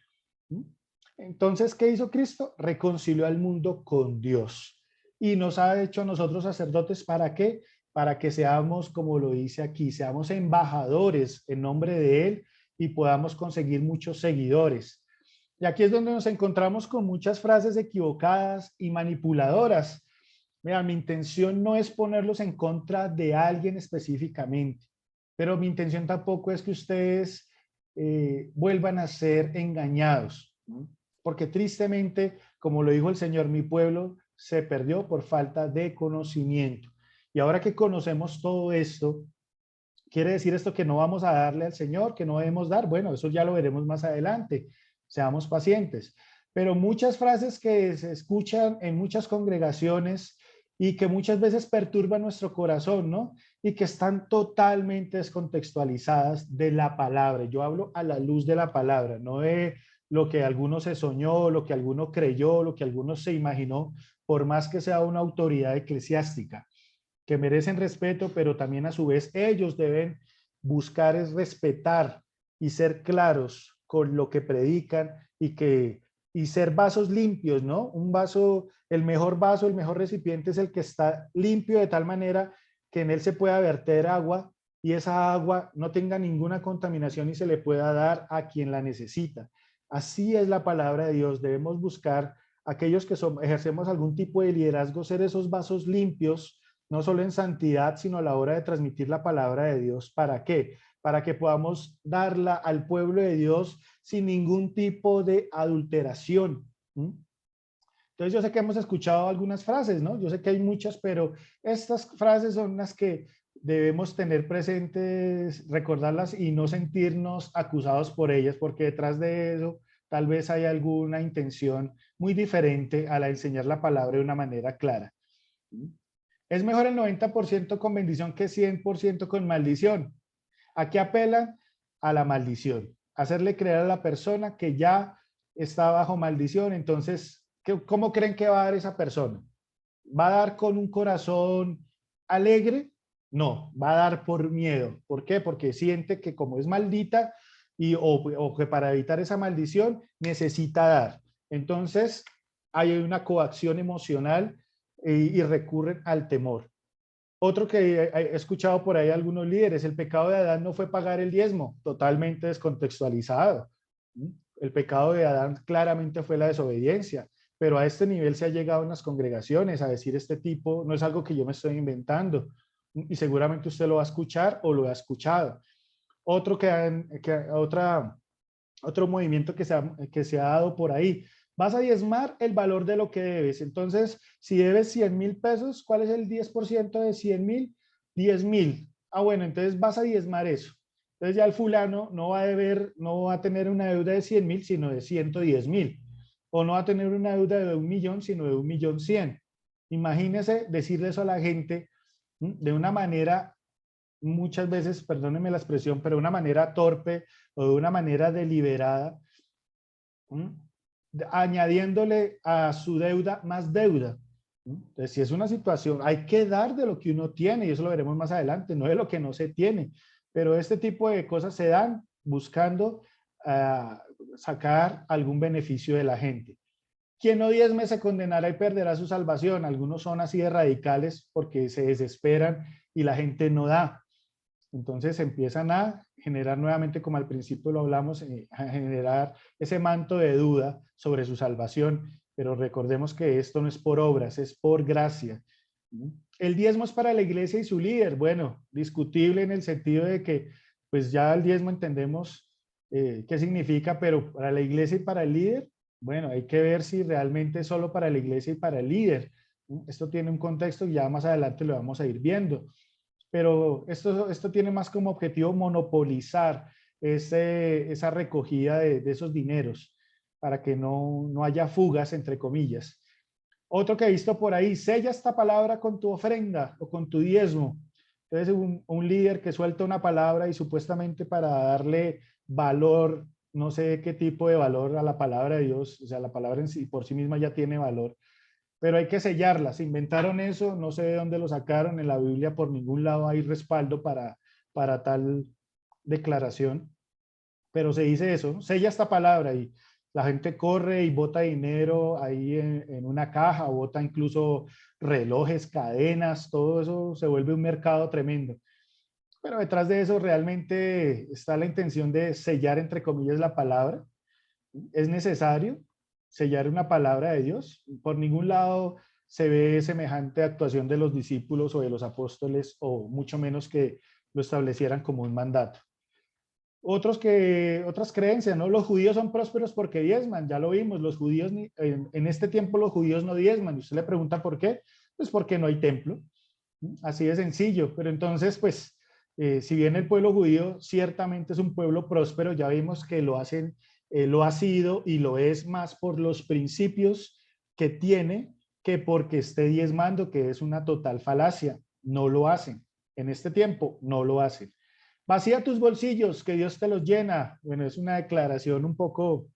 Entonces, ¿qué hizo Cristo? Reconcilió al mundo con Dios. Y nos ha hecho a nosotros sacerdotes, ¿para qué? Para que seamos, como lo dice aquí, seamos embajadores en nombre de Él y podamos conseguir muchos seguidores. Y aquí es donde nos encontramos con muchas frases equivocadas y manipuladoras. Mira, mi intención no es ponerlos en contra de alguien específicamente, pero mi intención tampoco es que ustedes vuelvan a ser engañados, ¿no? Porque tristemente, como lo dijo el Señor, mi pueblo se perdió por falta de conocimiento. Y ahora que conocemos todo esto, ¿quiere decir esto que no vamos a darle al Señor, que no debemos dar? Bueno, eso ya lo veremos más adelante. Seamos pacientes. Pero muchas frases que se escuchan en muchas congregaciones y que muchas veces perturban nuestro corazón, ¿no? Y que están totalmente descontextualizadas de la palabra. Yo hablo a la luz de la palabra, no de lo que alguno se soñó, lo que alguno creyó, lo que alguno se imaginó, por más que sea una autoridad eclesiástica, que merecen respeto, pero también a su vez ellos deben buscar es respetar y ser claros con lo que predican y ser vasos limpios, ¿no? Un vaso, el mejor recipiente es el que está limpio de tal manera que en él se pueda verter agua y esa agua no tenga ninguna contaminación y se le pueda dar a quien la necesita. Así es la palabra de Dios. Debemos buscar aquellos que ejercemos algún tipo de liderazgo, ser esos vasos limpios, no solo en santidad, sino a la hora de transmitir la palabra de Dios. ¿Para qué? Para que podamos darla al pueblo de Dios sin ningún tipo de adulteración. Entonces yo sé que hemos escuchado algunas frases, ¿no? Yo sé que hay muchas, pero estas frases son las que debemos tener presentes, recordarlas y no sentirnos acusados por ellas, porque detrás de eso tal vez hay alguna intención muy diferente a la de enseñar la palabra de una manera clara. Es mejor el 90% con bendición que 100% con maldición. Aquí apelan a la maldición, hacerle creer a la persona que ya está bajo maldición. Entonces, ¿cómo creen que va a dar esa persona? ¿Va a dar con un corazón alegre? No, va a dar por miedo. ¿Por qué? Porque siente que como es maldita o que para evitar esa maldición necesita dar. Entonces, hay una coacción emocional y recurren al temor. Otro que he escuchado por ahí algunos líderes, el pecado de Adán no fue pagar el diezmo, totalmente descontextualizado. El pecado de Adán claramente fue la desobediencia, pero a este nivel se ha llegado en las congregaciones a decir este tipo, no es algo que yo me estoy inventando, y seguramente usted lo va a escuchar o lo ha escuchado. Otro movimiento que se ha dado por ahí, vas a diezmar el valor de lo que debes. Entonces, si debes 100,000 pesos, ¿cuál es el 10% de 100,000? 10,000. Ah, bueno, entonces vas a diezmar eso. Entonces ya el fulano no va a deber, no va a tener una deuda de 100,000, sino de 110,000. O no va a tener una deuda de 1,000,000, sino de 1,100,000. Imagínese decirle eso a la gente de una manera, muchas veces, perdónenme la expresión, pero de una manera torpe o de una manera deliberada, añadiéndole a su deuda más deuda. Entonces, si es una situación, hay que dar de lo que uno tiene, y eso lo veremos más adelante, no de lo que no se tiene. Pero este tipo de cosas se dan buscando sacar algún beneficio de la gente. quien no diezme se condenará y perderá su salvación. Algunos son así de radicales porque se desesperan y la gente no da. Entonces empiezan a generar nuevamente, como al principio lo hablamos, a generar ese manto de duda sobre su salvación. Pero recordemos que esto no es por obras, es por gracia. El diezmo es para la iglesia y su líder. Bueno, discutible en el sentido de que, pues ya el diezmo entendemos qué significa, pero para la iglesia y para el líder, bueno, hay que ver si realmente es solo para la iglesia y para el líder. Esto tiene un contexto y ya más adelante lo vamos a ir viendo. Pero esto tiene más como objetivo monopolizar esa recogida de esos dineros para que no haya fugas, entre comillas. Otro que he visto por ahí, sella esta palabra con tu ofrenda o con tu diezmo. Entonces, un líder que suelta una palabra y supuestamente para darle valor, no sé qué tipo de valor a la palabra de Dios, o sea, la palabra en sí, por sí misma ya tiene valor, pero hay que sellarla. Se inventaron eso, no sé de dónde lo sacaron, en la Biblia por ningún lado hay respaldo para tal declaración, pero se dice eso, ¿no? Sella esta palabra y la gente corre y bota dinero ahí en una caja, bota incluso relojes, cadenas, todo eso se vuelve un mercado tremendo. Pero detrás de eso realmente está la intención de sellar, entre comillas, la palabra. Es necesario sellar una palabra de Dios. Por ningún lado se ve semejante actuación de los discípulos o de los apóstoles, o mucho menos que lo establecieran como un mandato. Otras creencias, ¿no? Los judíos son prósperos porque diezman, ya lo vimos, los judíos, en este tiempo los judíos no diezman, y usted le pregunta por qué, pues porque no hay templo, así de sencillo, pero entonces, pues, si bien el pueblo judío ciertamente es un pueblo próspero, ya vimos que lo ha sido y lo es más por los principios que tiene que porque esté diezmando, que es una total falacia, no lo hacen, en este tiempo no lo hacen. Vacía tus bolsillos, que Dios te los llena. Bueno, es una declaración un poco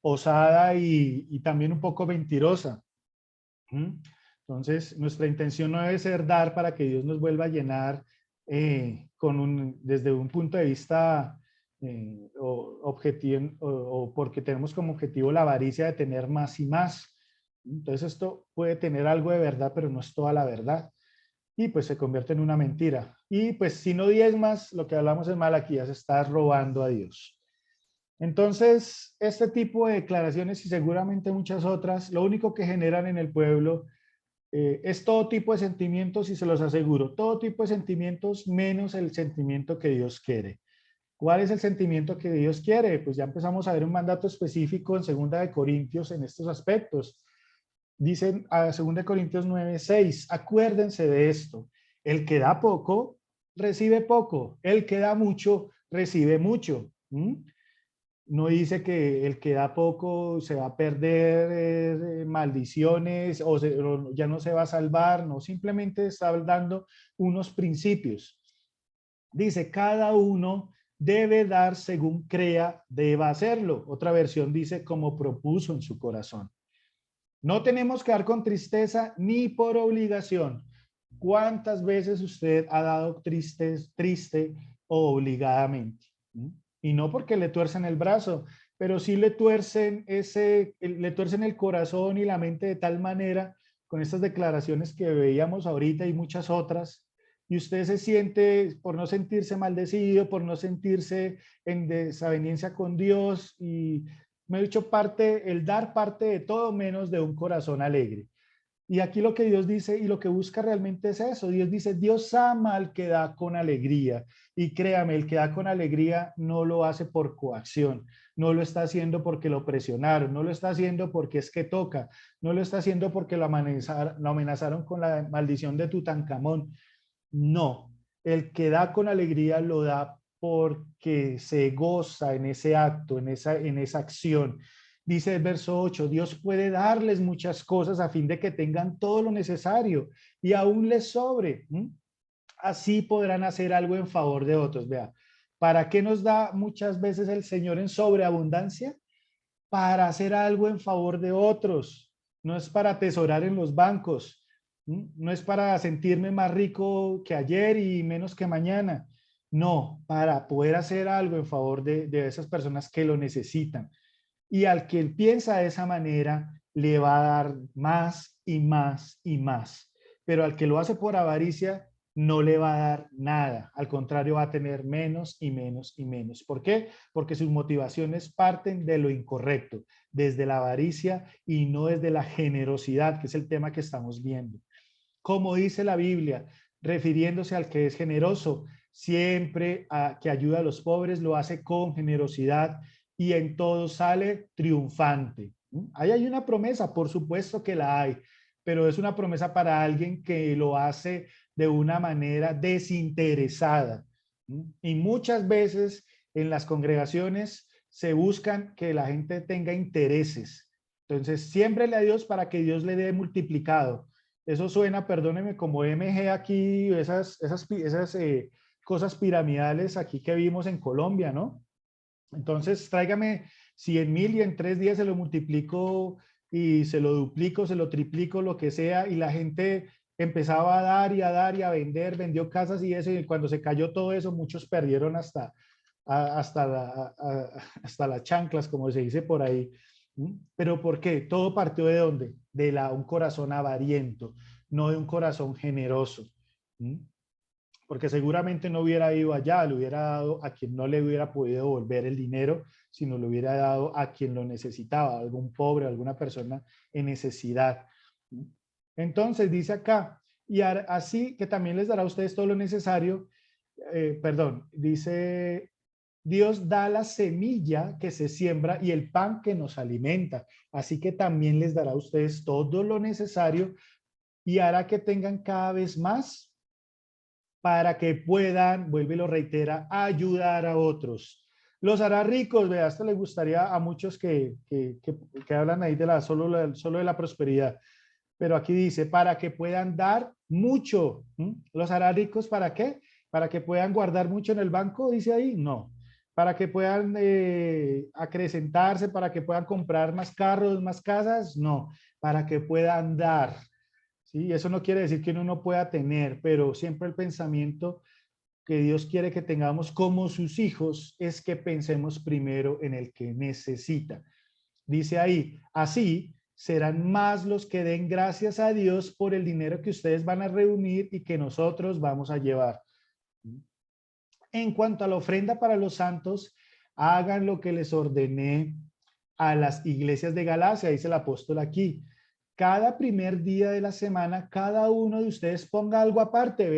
osada y también un poco mentirosa. Entonces, nuestra intención no debe ser dar para que Dios nos vuelva a llenar desde un punto de vista objetivo, o porque tenemos como objetivo la avaricia de tener más y más. Entonces, esto puede tener algo de verdad, pero no es toda la verdad. Y pues se convierte en una mentira. Y pues si no diezmas, lo que hablamos en Malaquías, estás robando a Dios. Entonces, este tipo de declaraciones y seguramente muchas otras, lo único que generan en el pueblo es todo tipo de sentimientos, y se los aseguro, todo tipo de sentimientos menos el sentimiento que Dios quiere. ¿Cuál es el sentimiento que Dios quiere? Pues ya empezamos a ver un mandato específico en 2 Corintios en estos aspectos. Dicen a 2 Corintios 9:6, acuérdense de esto, el que da poco, recibe poco, el que da mucho, recibe mucho. No dice que el que da poco se va a perder maldiciones o ya no se va a salvar, no, simplemente está dando unos principios. Dice, cada uno debe dar según crea, deba hacerlo. Otra versión dice, como propuso en su corazón. No tenemos que dar con tristeza ni por obligación. ¿Cuántas veces usted ha dado triste o obligadamente? Y no porque le tuercen el brazo, pero sí le tuercen el corazón y la mente de tal manera, con estas declaraciones que veíamos ahorita y muchas otras, y usted se siente, por no sentirse maldecido, por no sentirse en desaveniencia con Dios, y me he dicho el dar parte de todo menos de un corazón alegre. Y aquí lo que Dios dice y lo que busca realmente es eso. Dios dice, Dios ama al que da con alegría. Y créame, el que da con alegría no lo hace por coacción, no lo está haciendo porque lo presionaron, no lo está haciendo porque es que toca, no lo está haciendo porque lo amenazaron con la maldición de Tutankamón. No, el que da con alegría lo da porque se goza en ese acto, en esa acción. Dice el verso 8, Dios puede darles muchas cosas a fin de que tengan todo lo necesario y aún les sobre. Así podrán hacer algo en favor de otros. Vea, ¿para qué nos da muchas veces el Señor en sobreabundancia? Para hacer algo en favor de otros. No es para atesorar en los bancos. No es para sentirme más rico que ayer y menos que mañana. No, para poder hacer algo en favor de esas personas que lo necesitan. Y al que piensa de esa manera, le va a dar más y más y más. Pero al que lo hace por avaricia, no le va a dar nada. Al contrario, va a tener menos y menos y menos. ¿Por qué? Porque sus motivaciones parten de lo incorrecto, desde la avaricia y no desde la generosidad, que es el tema que estamos viendo. Como dice la Biblia, refiriéndose al que es generoso, siempre que ayuda a los pobres lo hace con generosidad y en todo sale triunfante. Ahí hay una promesa, por supuesto que la hay, pero es una promesa para alguien que lo hace de una manera desinteresada. Y muchas veces en las congregaciones se buscan que la gente tenga intereses. Entonces, siémbrele a Dios para que Dios le dé multiplicado. Eso suena, perdóneme, como MG aquí, esas cosas piramidales aquí que vimos en Colombia, ¿no? Entonces, tráigame 100,000 y en 3 días se lo multiplico y se lo duplico, se lo triplico, lo que sea, y la gente empezaba a dar y a dar y a vender, vendió casas y eso, y cuando se cayó todo eso, muchos perdieron hasta las chanclas, como se dice por ahí. ¿Pero por qué? Todo partió ¿de dónde? Un corazón avariento, no de un corazón generoso. Porque seguramente no hubiera ido allá, le hubiera dado a quien no le hubiera podido devolver el dinero, sino le hubiera dado a quien lo necesitaba, a algún pobre, a alguna persona en necesidad. Entonces dice acá, y así que también les dará a ustedes todo lo necesario, dice, Dios da la semilla que se siembra y el pan que nos alimenta, así que también les dará a ustedes todo lo necesario y hará que tengan cada vez más para que puedan, vuelve y lo reitera, ayudar a otros. Los hará ricos, vea, esto le gustaría a muchos que hablan ahí solo de la prosperidad. Pero aquí dice, para que puedan dar mucho. ¿Los hará ricos para qué? ¿Para que puedan guardar mucho en el banco? Dice ahí, no. Para que puedan acrecentarse, para que puedan comprar más carros, más casas, no. Para que puedan dar. ¿Sí? Eso no quiere decir que uno no pueda tener, pero siempre el pensamiento que Dios quiere que tengamos como sus hijos es que pensemos primero en el que necesita. Dice ahí, así serán más los que den gracias a Dios por el dinero que ustedes van a reunir y que nosotros vamos a llevar. En cuanto a la ofrenda para los santos, hagan lo que les ordené a las iglesias de Galacia, dice el apóstol aquí. Cada primer día de la semana, cada uno de ustedes ponga algo aparte.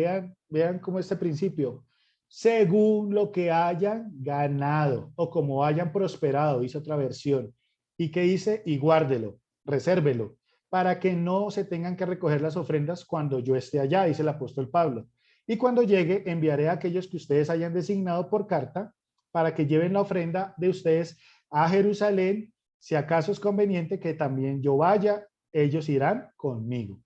Vean cómo este principio. Según lo que hayan ganado o como hayan prosperado, dice otra versión. ¿Y qué dice? Y guárdelo, resérvelo, para que no se tengan que recoger las ofrendas cuando yo esté allá, dice el apóstol Pablo. Y cuando llegue, enviaré a aquellos que ustedes hayan designado por carta para que lleven la ofrenda de ustedes a Jerusalén. Si acaso es conveniente que también yo vaya, ellos irán conmigo.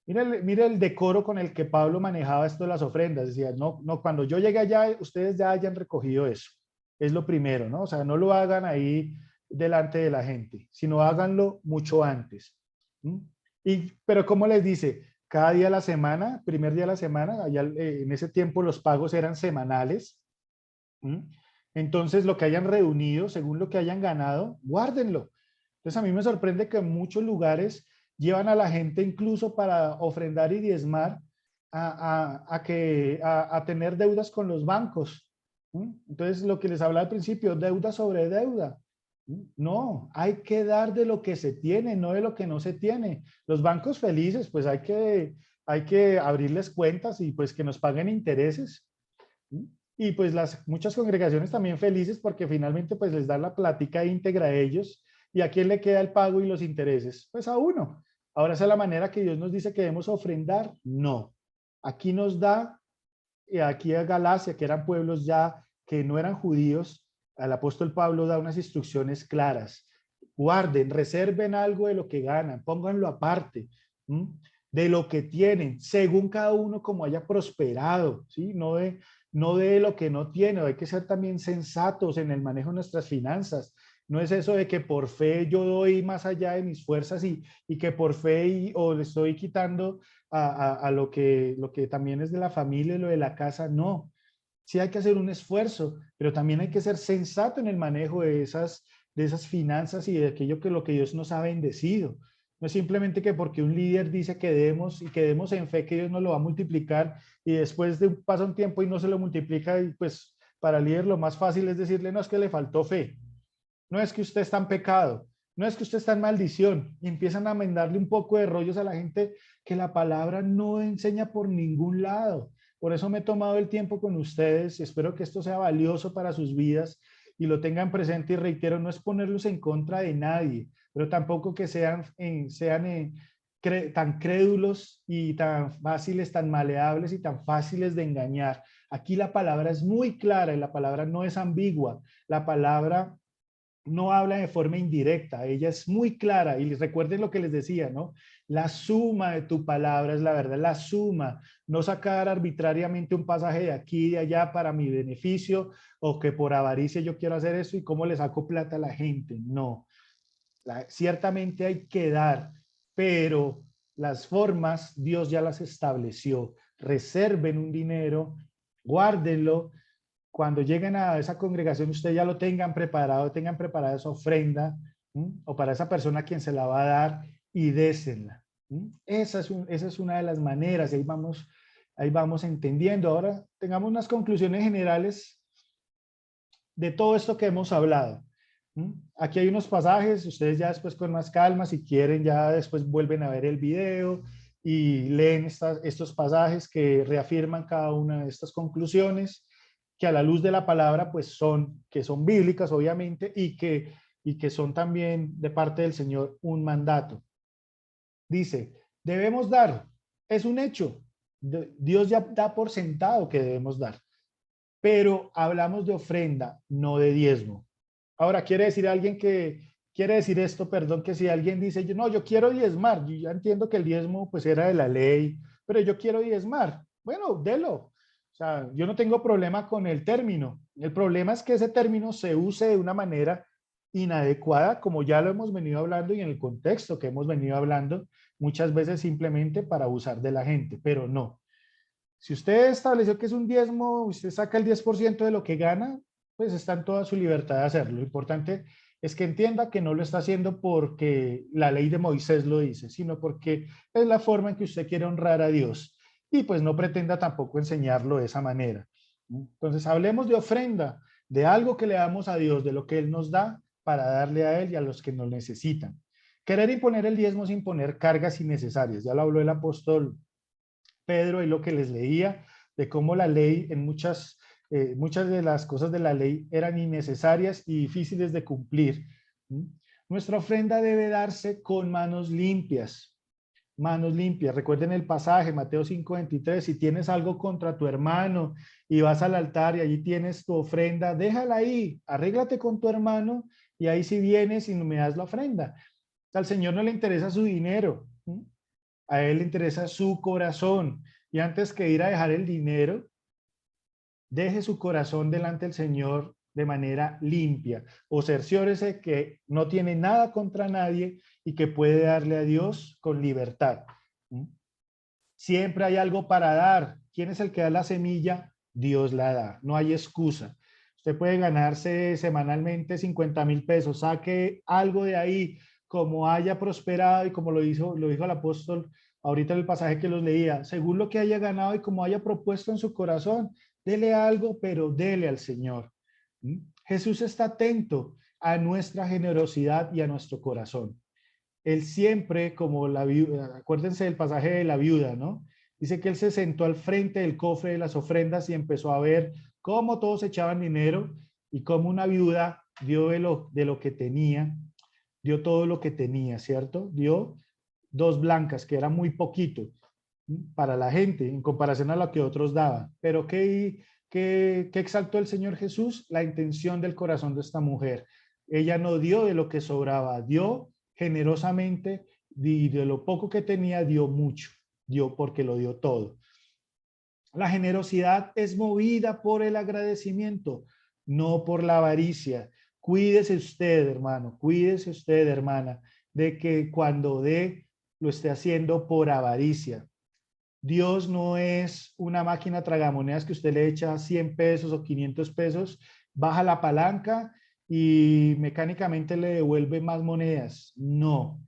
Mire el decoro con el que Pablo manejaba esto de las ofrendas. Decía, no, no, cuando yo llegue allá, ustedes ya hayan recogido eso. Es lo primero, ¿no? O sea, no lo hagan ahí delante de la gente, sino háganlo mucho antes. Pero ¿cómo les dice? Cada día de la semana, primer día de la semana, allá en ese tiempo los pagos eran semanales. Entonces, lo que hayan reunido, según lo que hayan ganado, guárdenlo. Entonces, a mí me sorprende que en muchos lugares llevan a la gente incluso para ofrendar y diezmar a tener deudas con los bancos. Entonces, lo que les hablaba al principio, deuda sobre deuda. No, hay que dar de lo que se tiene, no de lo que no se tiene. Los bancos felices, pues hay que abrirles cuentas y pues que nos paguen intereses. Y pues muchas congregaciones también felices porque finalmente pues les dan la plática íntegra a ellos. ¿Y a quién le queda el pago y los intereses? Pues a uno. Ahora esa es la manera que Dios nos dice que debemos ofrendar. No. Aquí nos da, aquí a Galacia, que eran pueblos ya que no eran judíos, el apóstol Pablo da unas instrucciones claras. Guarden, reserven algo de lo que ganan, pónganlo aparte, de lo que tienen, según cada uno como haya prosperado, ¿sí? No de lo que no tiene. Hay que ser también sensatos en el manejo de nuestras finanzas. No es eso de que por fe yo doy más allá de mis fuerzas y que por fe o le estoy quitando a lo que también es de la familia y lo de la casa. No, sí hay que hacer un esfuerzo, pero también hay que ser sensato en el manejo de esas finanzas y de aquello que lo que Dios nos ha bendecido. No es simplemente que porque un líder dice que demos y que demos en fe que Dios nos lo va a multiplicar y después pasa un tiempo y no se lo multiplica y pues para el líder lo más fácil es decirle, no, es que le faltó fe, no es que usted está en pecado, no es que usted está en maldición, y empiezan a mandarle un poco de rollos a la gente que la palabra no enseña por ningún lado. Por eso me he tomado el tiempo con ustedes, espero que esto sea valioso para sus vidas y lo tengan presente y reitero, no es ponerlos en contra de nadie, pero tampoco que tan crédulos y tan fáciles, tan maleables y tan fáciles de engañar. Aquí la palabra es muy clara y la palabra no es ambigua. La palabra no habla de forma indirecta, ella es muy clara y recuerden lo que les decía, ¿no? La suma de tu palabra es la verdad, la suma, no sacar arbitrariamente un pasaje de aquí y de allá para mi beneficio o que por avaricia yo quiero hacer eso y cómo le saco plata a la gente, no. Ciertamente hay que dar, pero las formas Dios ya las estableció. Reserven un dinero, guárdenlo. Cuando lleguen a esa congregación, ustedes ya lo tengan preparado, tengan preparada esa ofrenda, o para esa persona a quien se la va a dar y désenla. Esa es una de las maneras, ahí vamos entendiendo. Ahora tengamos unas conclusiones generales de todo esto que hemos hablado. Aquí hay unos pasajes, ustedes ya después con más calma, si quieren, ya después vuelven a ver el video y leen estos pasajes que reafirman cada una de estas conclusiones, que a la luz de la palabra, pues que son bíblicas, obviamente, y que son también de parte del Señor un mandato. Dice, debemos dar, es un hecho. Dios ya da por sentado que debemos dar, pero hablamos de ofrenda, no de diezmo. Ahora, quiere decir esto, perdón, que si alguien dice, no, yo quiero diezmar, yo ya entiendo que el diezmo pues era de la ley, pero yo quiero diezmar. Bueno, delo. O sea, yo no tengo problema con el término. El problema es que ese término se use de una manera inadecuada, como ya lo hemos venido hablando y en el contexto que hemos venido hablando, muchas veces simplemente para abusar de la gente, pero no. Si usted estableció que es un diezmo, usted saca el 10% de lo que gana, pues está en toda su libertad de hacerlo. Lo importante es que entienda que no lo está haciendo porque la ley de Moisés lo dice, sino porque es la forma en que usted quiere honrar a Dios. Y pues no pretenda tampoco enseñarlo de esa manera. Entonces hablemos de ofrenda, de algo que le damos a Dios, de lo que Él nos da para darle a Él y a los que nos necesitan. Querer imponer el diezmo sin poner cargas innecesarias. Ya lo habló el apóstol Pedro y lo que les leía, de cómo la ley en muchas de las cosas de la ley eran innecesarias y difíciles de cumplir. Nuestra ofrenda debe darse con manos limpias. Manos limpias. Recuerden el pasaje, Mateo 5:23, si tienes algo contra tu hermano y vas al altar y allí tienes tu ofrenda, déjala ahí, arréglate con tu hermano y ahí si vienes y me das la ofrenda. Al Señor no le interesa su dinero. A Él le interesa su corazón. Y antes que ir a dejar el dinero, deje su corazón delante del Señor de manera limpia. O cerciórese que no tiene nada contra nadie y que puede darle a Dios con libertad. Siempre hay algo para dar. ¿Quién es el que da la semilla? Dios la da. No hay excusa. Usted puede ganarse semanalmente 50,000 pesos. Saque algo de ahí, como haya prosperado y como lo dijo el apóstol ahorita en el pasaje que los leía, según lo que haya ganado y como haya propuesto en su corazón, dele algo, pero dele al Señor. Jesús está atento a nuestra generosidad y a nuestro corazón. Él siempre, como la viuda, acuérdense del pasaje de la viuda, ¿no? Dice que él se sentó al frente del cofre de las ofrendas y empezó a ver cómo todos echaban dinero y cómo una viuda dio de lo que tenía, dio todo lo que tenía, ¿cierto? Dio 2 blancas, que era muy poquito para la gente en comparación a lo que otros daban. Pero ¿qué exaltó el Señor Jesús? La intención del corazón de esta mujer. Ella no dio de lo que sobraba, dio generosamente y de lo poco que tenía dio mucho, dio porque lo dio todo. La generosidad es movida por el agradecimiento, no por la avaricia. Cuídese usted, hermano, cuídese usted, hermana, de que cuando dé lo esté haciendo por avaricia. Dios no es una máquina tragamonedas que usted le echa 100 pesos o 500 pesos, baja la palanca y mecánicamente le devuelve más monedas. No,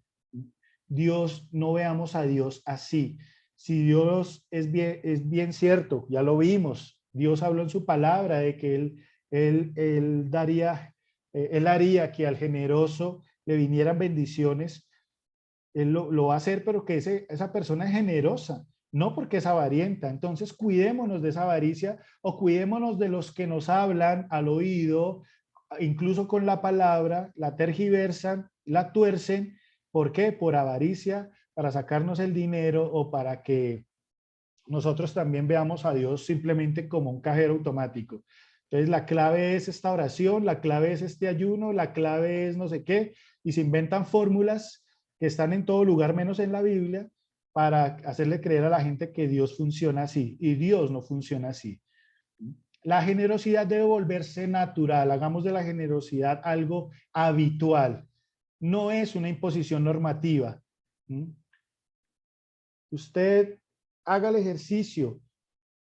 Dios, no veamos a Dios así. Si Dios es bien cierto, ya lo vimos, Dios habló en su palabra de que él daría, él haría que al generoso le vinieran bendiciones. Él lo va a hacer, pero que esa persona es generosa, no porque es avarienta. Entonces, cuidémonos de esa avaricia o cuidémonos de los que nos hablan al oído, incluso con la palabra, la tergiversan, la tuercen. ¿Por qué? Por avaricia, para sacarnos el dinero o para que nosotros también veamos a Dios simplemente como un cajero automático. Entonces, la clave es esta oración, la clave es este ayuno, la clave es no sé qué, y se inventan fórmulas que están en todo lugar menos en la Biblia para hacerle creer a la gente que Dios funciona así, y Dios no funciona así. La generosidad debe volverse natural, hagamos de la generosidad algo habitual, no es una imposición normativa. Usted haga el ejercicio,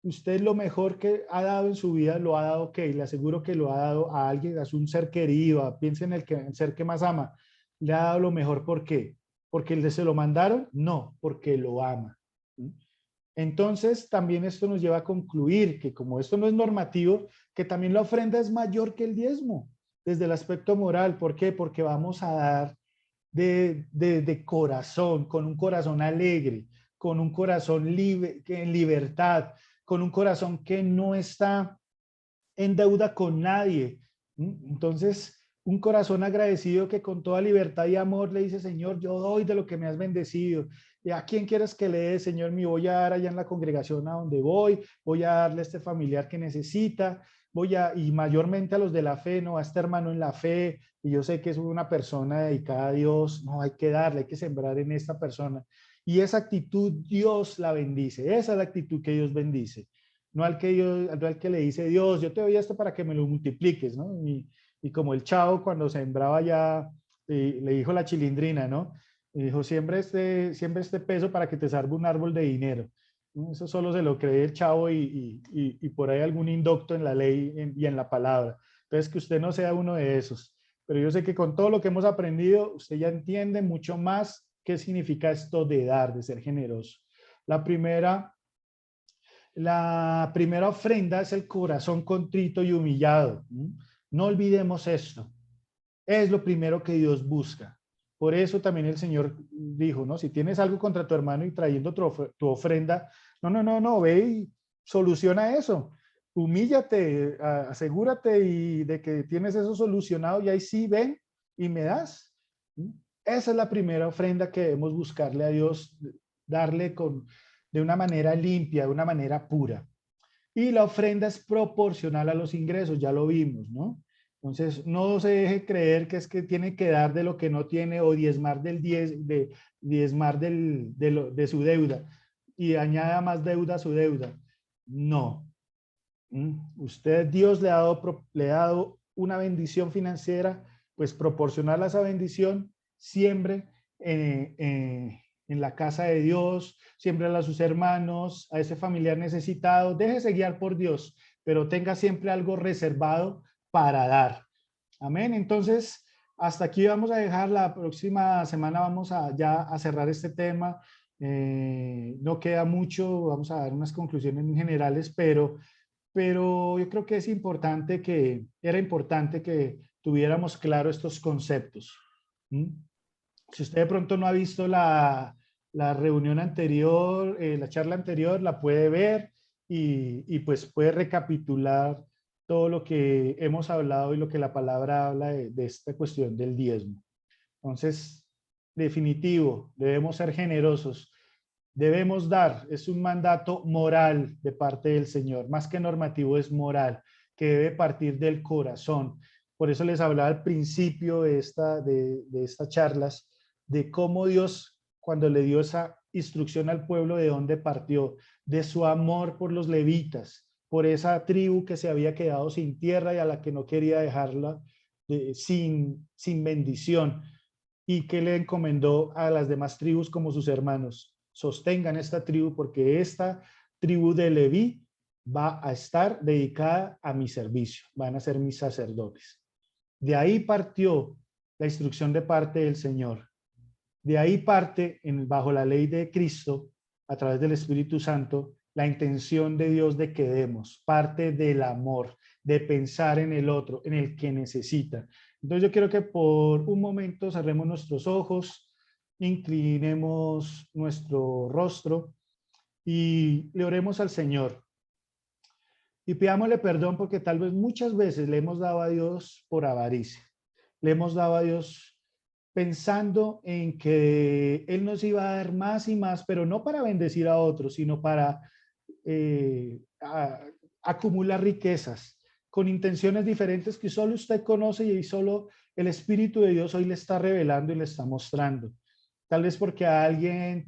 usted lo mejor que ha dado en su vida lo ha dado, ok, le aseguro que lo ha dado a alguien, a un ser querido, piense en el ser que más ama, le ha dado lo mejor, ¿por qué? ¿Porque se lo mandaron? No, porque lo ama. Entonces, también esto nos lleva a concluir que como esto no es normativo, que también la ofrenda es mayor que el diezmo, desde el aspecto moral. ¿Por qué? Porque vamos a dar de corazón, con un corazón alegre, con un corazón en libertad, con un corazón que no está en deuda con nadie. Entonces, un corazón agradecido que con toda libertad y amor le dice, Señor, yo doy de lo que me has bendecido. ¿Y a quién quieres que le dé, Señor mío? Voy a dar allá en la congregación a donde voy a darle a este familiar que necesita, y mayormente a los de la fe, no, a este hermano en la fe, y yo sé que es una persona dedicada a Dios, no, hay que darle, hay que sembrar en esta persona. Y esa actitud Dios la bendice, esa es la actitud que Dios bendice. No al que le dice Dios, yo te doy esto para que me lo multipliques, ¿no? Y como el chavo cuando sembraba ya, le dijo la chilindrina, ¿no? Y dijo, siembra este peso para que te salga un árbol de dinero. ¿No? Eso solo se lo cree el chavo y por ahí algún indocto en la ley y en la palabra. Entonces, que usted no sea uno de esos. Pero yo sé que con todo lo que hemos aprendido, usted ya entiende mucho más qué significa esto de dar, de ser generoso. La primera la primera ofrenda es el corazón contrito y humillado. No olvidemos esto. Es lo primero que Dios busca. Por eso también el Señor dijo, ¿no? Si tienes algo contra tu hermano y trayendo tu ofrenda, no, ve y soluciona eso. Humíllate, asegúrate de que tienes eso solucionado y ahí sí ven y me das. Esa es la primera ofrenda que debemos buscarle a Dios, darle de una manera limpia, de una manera pura. Y la ofrenda es proporcional a los ingresos, ya lo vimos, ¿no? Entonces, no se deje creer que es que tiene que dar de lo que no tiene o diezmar diezmar de su deuda y añada más deuda a su deuda. No. Usted, Dios le ha dado una bendición financiera, pues proporcional a esa bendición, siempre en la casa de Dios, siempre a sus hermanos, a ese familiar necesitado, déjese guiar por Dios, pero tenga siempre algo reservado para dar. Amén. Entonces, hasta aquí vamos a dejar. La próxima semana vamos ya a cerrar este tema. No queda mucho, vamos a dar unas conclusiones generales, pero yo creo que era importante que tuviéramos claro estos conceptos. Si usted de pronto no ha visto la reunión anterior, la charla anterior, la puede ver y pues puede recapitular todo lo que hemos hablado y lo que la palabra habla de esta cuestión del diezmo. Entonces, definitivo, debemos ser generosos. Debemos dar, es un mandato moral de parte del Señor, más que normativo es moral, que debe partir del corazón. Por eso les hablaba al principio de estas charlas, de cómo Dios, cuando le dio esa instrucción al pueblo, de dónde partió, de su amor por los levitas, por esa tribu que se había quedado sin tierra y a la que no quería dejarla sin bendición, y que le encomendó a las demás tribus como sus hermanos. Sostengan esta tribu porque esta tribu de Leví va a estar dedicada a mi servicio, van a ser mis sacerdotes. De ahí partió la instrucción de parte del Señor. De ahí parte, bajo la ley de Cristo, a través del Espíritu Santo, la intención de Dios de que demos, parte del amor, de pensar en el otro, en el que necesita. Entonces yo quiero que por un momento cerremos nuestros ojos, inclinemos nuestro rostro y le oremos al Señor. Y pidámosle perdón porque tal vez muchas veces le hemos dado a Dios por avaricia. Le hemos dado a Dios pensando en que Él nos iba a dar más y más, pero no para bendecir a otros, sino para acumular riquezas con intenciones diferentes que solo usted conoce y solo el Espíritu de Dios hoy le está revelando y le está mostrando. Tal vez porque a alguien,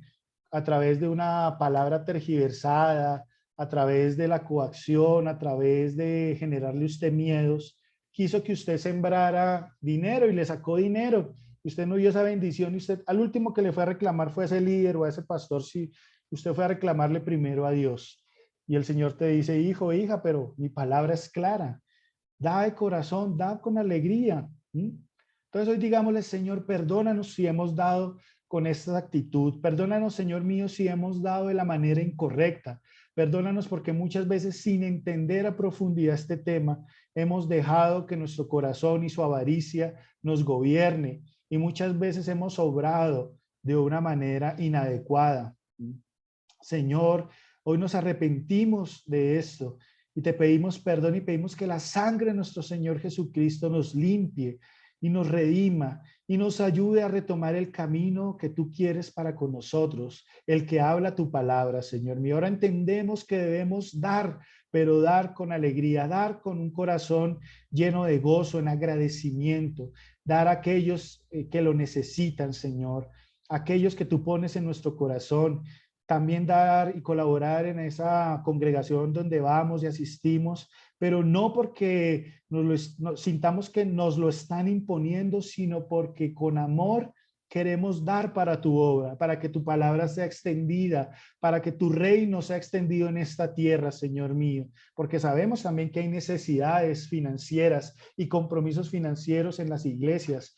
a través de una palabra tergiversada, a través de la coacción, a través de generarle usted miedos, quiso que usted sembrara dinero y le sacó dinero. Usted no vio esa bendición y usted al último que le fue a reclamar fue a ese líder o a ese pastor, si usted fue a reclamarle primero a Dios. Y el Señor te dice, hijo, hija, pero mi palabra es clara. Da de corazón, da con alegría. Entonces hoy digámosle, Señor, perdónanos si hemos dado con esta actitud. Perdónanos, Señor mío, si hemos dado de la manera incorrecta. Perdónanos porque muchas veces sin entender a profundidad este tema, hemos dejado que nuestro corazón y su avaricia nos gobierne y muchas veces hemos obrado de una manera inadecuada. Señor, hoy nos arrepentimos de esto y te pedimos perdón y pedimos que la sangre de nuestro Señor Jesucristo nos limpie y nos redima y nos ayude a retomar el camino que tú quieres para con nosotros, el que habla tu palabra, Señor mío. Ahora entendemos que debemos dar, pero dar con alegría, dar con un corazón lleno de gozo, en agradecimiento, dar a aquellos que lo necesitan, Señor, aquellos que tú pones en nuestro corazón. También dar y colaborar en esa congregación donde vamos y asistimos, pero no porque sintamos que nos lo están imponiendo, sino porque con amor queremos dar para tu obra, para que tu palabra sea extendida, para que tu reino sea extendido en esta tierra, Señor mío, porque sabemos también que hay necesidades financieras y compromisos financieros en las iglesias,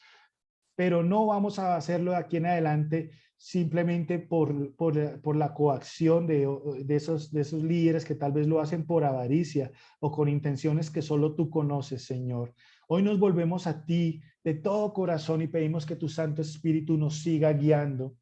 pero no vamos a hacerlo de aquí en adelante simplemente por la coacción de esos líderes que tal vez lo hacen por avaricia o con intenciones que solo tú conoces, Señor. Hoy nos volvemos a ti de todo corazón y pedimos que tu Santo Espíritu nos siga guiando,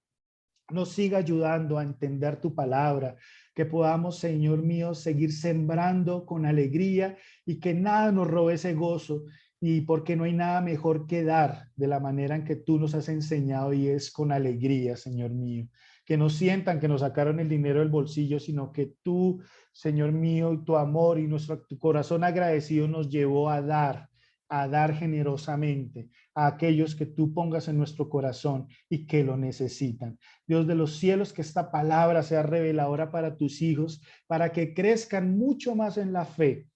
nos siga ayudando a entender tu palabra, que podamos, Señor mío, seguir sembrando con alegría y que nada nos robe ese gozo, y porque no hay nada mejor que dar de la manera en que tú nos has enseñado y es con alegría, Señor mío. Que no sientan que nos sacaron el dinero del bolsillo, sino que tú, Señor mío, y tu amor y tu corazón agradecido nos llevó a dar generosamente a aquellos que tú pongas en nuestro corazón y que lo necesitan. Dios de los cielos, que esta palabra sea reveladora para tus hijos, para que crezcan mucho más en la fe,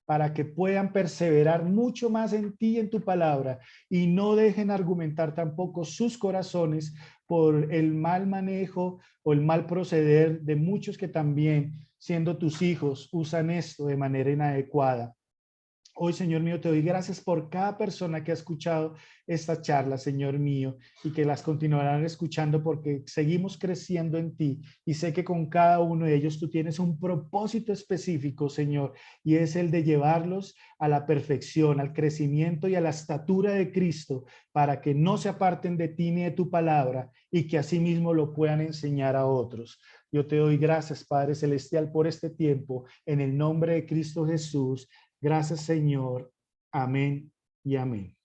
para que puedan perseverar mucho más en ti y en tu palabra y no dejen argumentar tampoco sus corazones por el mal manejo o el mal proceder de muchos que también, siendo tus hijos, usan esto de manera inadecuada. Hoy, Señor mío, te doy gracias por cada persona que ha escuchado esta charla, Señor mío, y que las continuarán escuchando porque seguimos creciendo en ti. Y sé que con cada uno de ellos tú tienes un propósito específico, Señor, y es el de llevarlos a la perfección, al crecimiento y a la estatura de Cristo, para que no se aparten de ti ni de tu palabra y que asimismo lo puedan enseñar a otros. Yo te doy gracias, Padre Celestial, por este tiempo, en el nombre de Cristo Jesús. Gracias, Señor. Amén y amén.